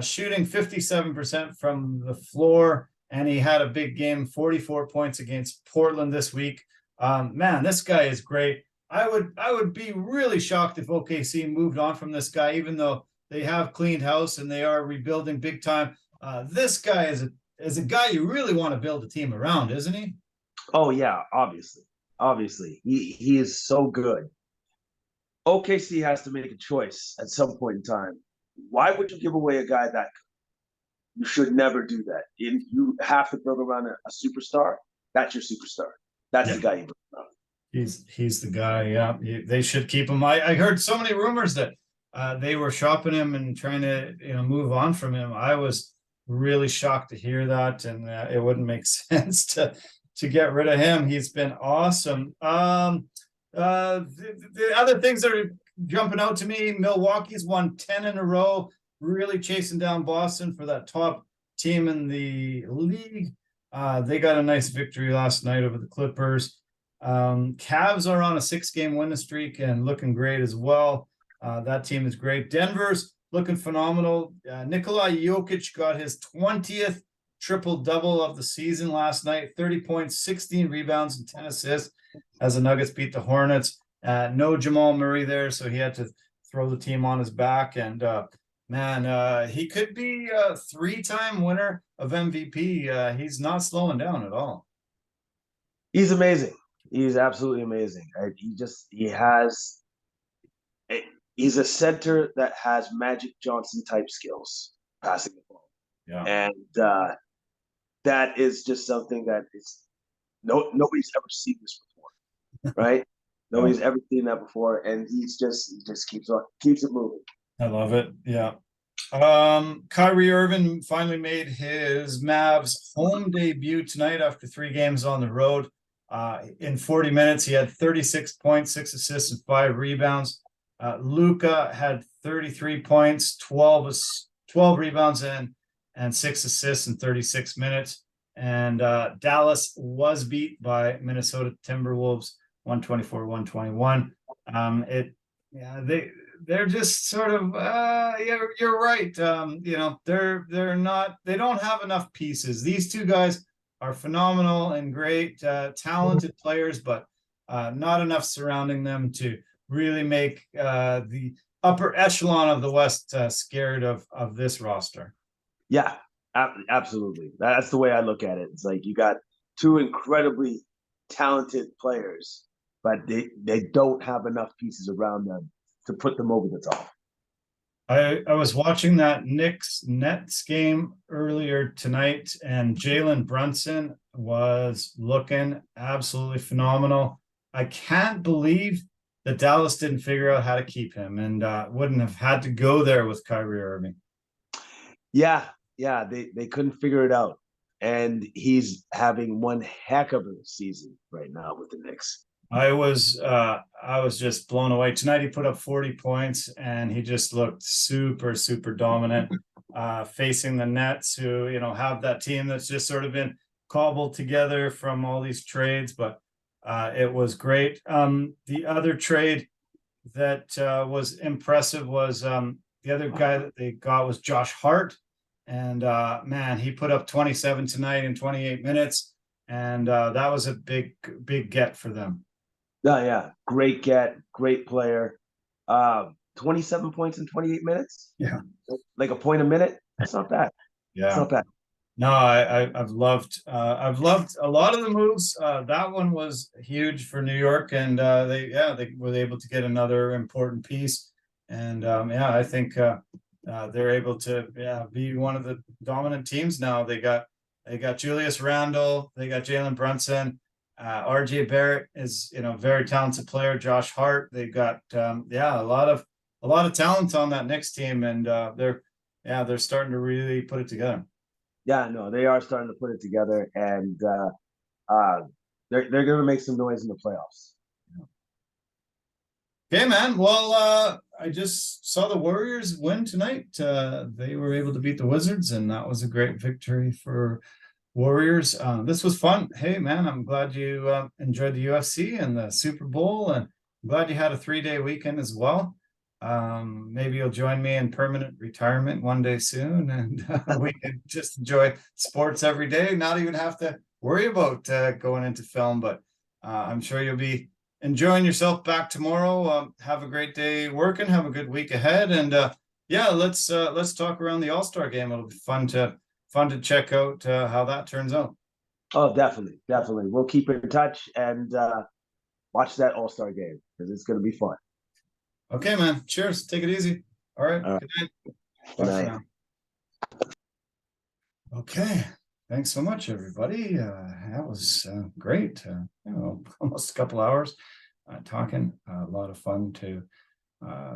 A: shooting 57% from the floor, and he had a big game, 44 points against Portland this week. Man, this guy is great. I would be really shocked if OKC moved on from this guy, even though they have cleaned house and they are rebuilding big time. This guy is a guy you really want to build a team around, isn't he?
B: Oh yeah, obviously, he is so good. OKC has to make a choice at some point in time. Why would you give away a guy that good? You should never do that. If you have to build around a superstar, that's your superstar. That's the guy you build around.
A: He's the guy. Yeah, they should keep him. I heard so many rumors that they were shopping him and trying to move on from him. I was really shocked to hear that, and it wouldn't make sense to get rid of him. He's been awesome. The other things that are jumping out to me: Milwaukee's won 10 in a row, really chasing down Boston for that top team in the league. They got a nice victory last night over the Clippers. Cavs are on a 6-game winning streak and looking great as well. That team is great. Denver's looking phenomenal. Nikola Jokic got his 20th triple-double of the season last night, 30 points, 16 rebounds, and 10 assists as the Nuggets beat the Hornets. No Jamal Murray there, so he had to throw the team on his back. And man, he could be a 3-time winner of MVP. He's not slowing down at all.
B: He's amazing. He's absolutely amazing. He's a center that has Magic Johnson type skills, passing the ball.
A: Yeah.
B: And that is just something that nobody's ever seen this before, right? Nobody's ever seen that before, and he just keeps it moving.
A: I love it. Yeah. Kyrie Irving finally made his Mavs home debut tonight after 3 games on the road. In 40 minutes, he had 36 points, 6 assists, and 5 rebounds. Luka had 33 points, 12 rebounds, and 6 assists in 36 minutes. And Dallas was beat by Minnesota Timberwolves 124-121. They're just sort of you're right. They don't have enough pieces. These two guys are phenomenal and great, talented players, but not enough surrounding them to really make the upper echelon of the West scared of this roster.
B: Yeah, absolutely. That's the way I look at it. It's like you got two incredibly talented players, but they don't have enough pieces around them to put them over the top.
A: I was watching that Knicks Nets game earlier tonight, and Jalen Brunson was looking absolutely phenomenal. I can't believe that Dallas didn't figure out how to keep him and wouldn't have had to go there with Kyrie Irving.
B: Yeah, they couldn't figure it out. And he's having one heck of a season right now with the Knicks.
A: I was just blown away. Tonight he put up 40 points and he just looked super, super dominant, facing the Nets, who, have that team that's just sort of been cobbled together from all these trades, but it was great. The other trade that was impressive was the other guy that they got was Josh Hart. And man, he put up 27 tonight in 28 minutes. And that was a big, big get for them.
B: Yeah. Great get, great player. 27 points in 28 minutes.
A: Yeah.
B: Like a point a minute. That's not bad.
A: Yeah.
B: It's not bad.
A: No, I've loved a lot of the moves. That one was huge for New York, and they were able to get another important piece. And I think they're able to be one of the dominant teams now. They got Julius Randle, they got Jalen Brunson, RJ Barrett is very talented player. Josh Hart, they got a lot of talent on that Knicks team, and they're starting to really put it together.
B: Yeah, no, they are starting to put it together, and they're going to make some noise in the playoffs.
A: Okay, man. Well, I just saw the Warriors win tonight. They were able to beat the Wizards, and that was a great victory for Warriors. This was fun. Hey, man, I'm glad you enjoyed the UFC and the Super Bowl, and I'm glad you had a 3-day weekend as well. Maybe you'll join me in permanent retirement one day soon, and we can just enjoy sports every day, not even have to worry about going into film. But I'm sure you'll be enjoying yourself back tomorrow. Have a great day working, have a good week ahead, and let's talk around the All-Star game. It'll be fun to check out how that turns out.
B: Oh, definitely. We'll keep in touch and watch that All-Star game because it's going to be fun.
A: Okay, man. Cheers. Take it easy. All right. Good night. Bye for now. Okay. Thanks so much, everybody. That was great. Almost a couple hours talking. A lot of fun to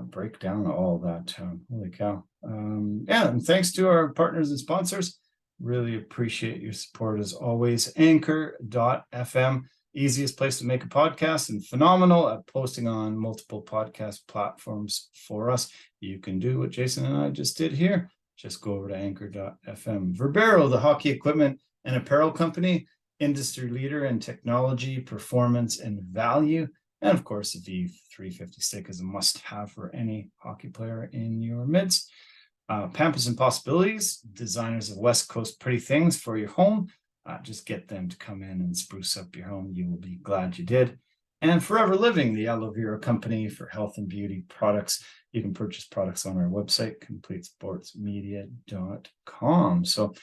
A: break down all that. Holy cow. And thanks to our partners and sponsors. Really appreciate your support as always. Anchor.fm. Easiest place to make a podcast and phenomenal at posting on multiple podcast platforms for us. You can do what Jason and I just did here. Just go over to anchor.fm. Verbero, the hockey equipment and apparel company, industry leader in technology, performance, and value. And of course, the V350 stick is a must-have for any hockey player in your midst. Pampas and Possibilities, designers of West Coast pretty things for your home. Just get them to come in and spruce up your home. You will be glad you did. And Forever Living, the aloe vera company for health and beauty products. You can purchase products on our website, completesportsmedia.com. So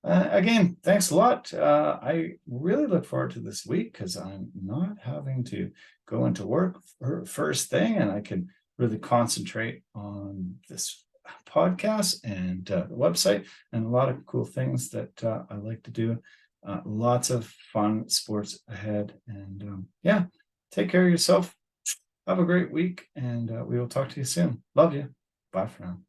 A: again, thanks a lot. I really look forward to this week because I'm not having to go into work first thing, and I can really concentrate on this podcast and the website and a lot of cool things that I like to do. Lots of fun sports ahead, and take care of yourself. Have a great week, and we will talk to you soon. Love you. Bye for now.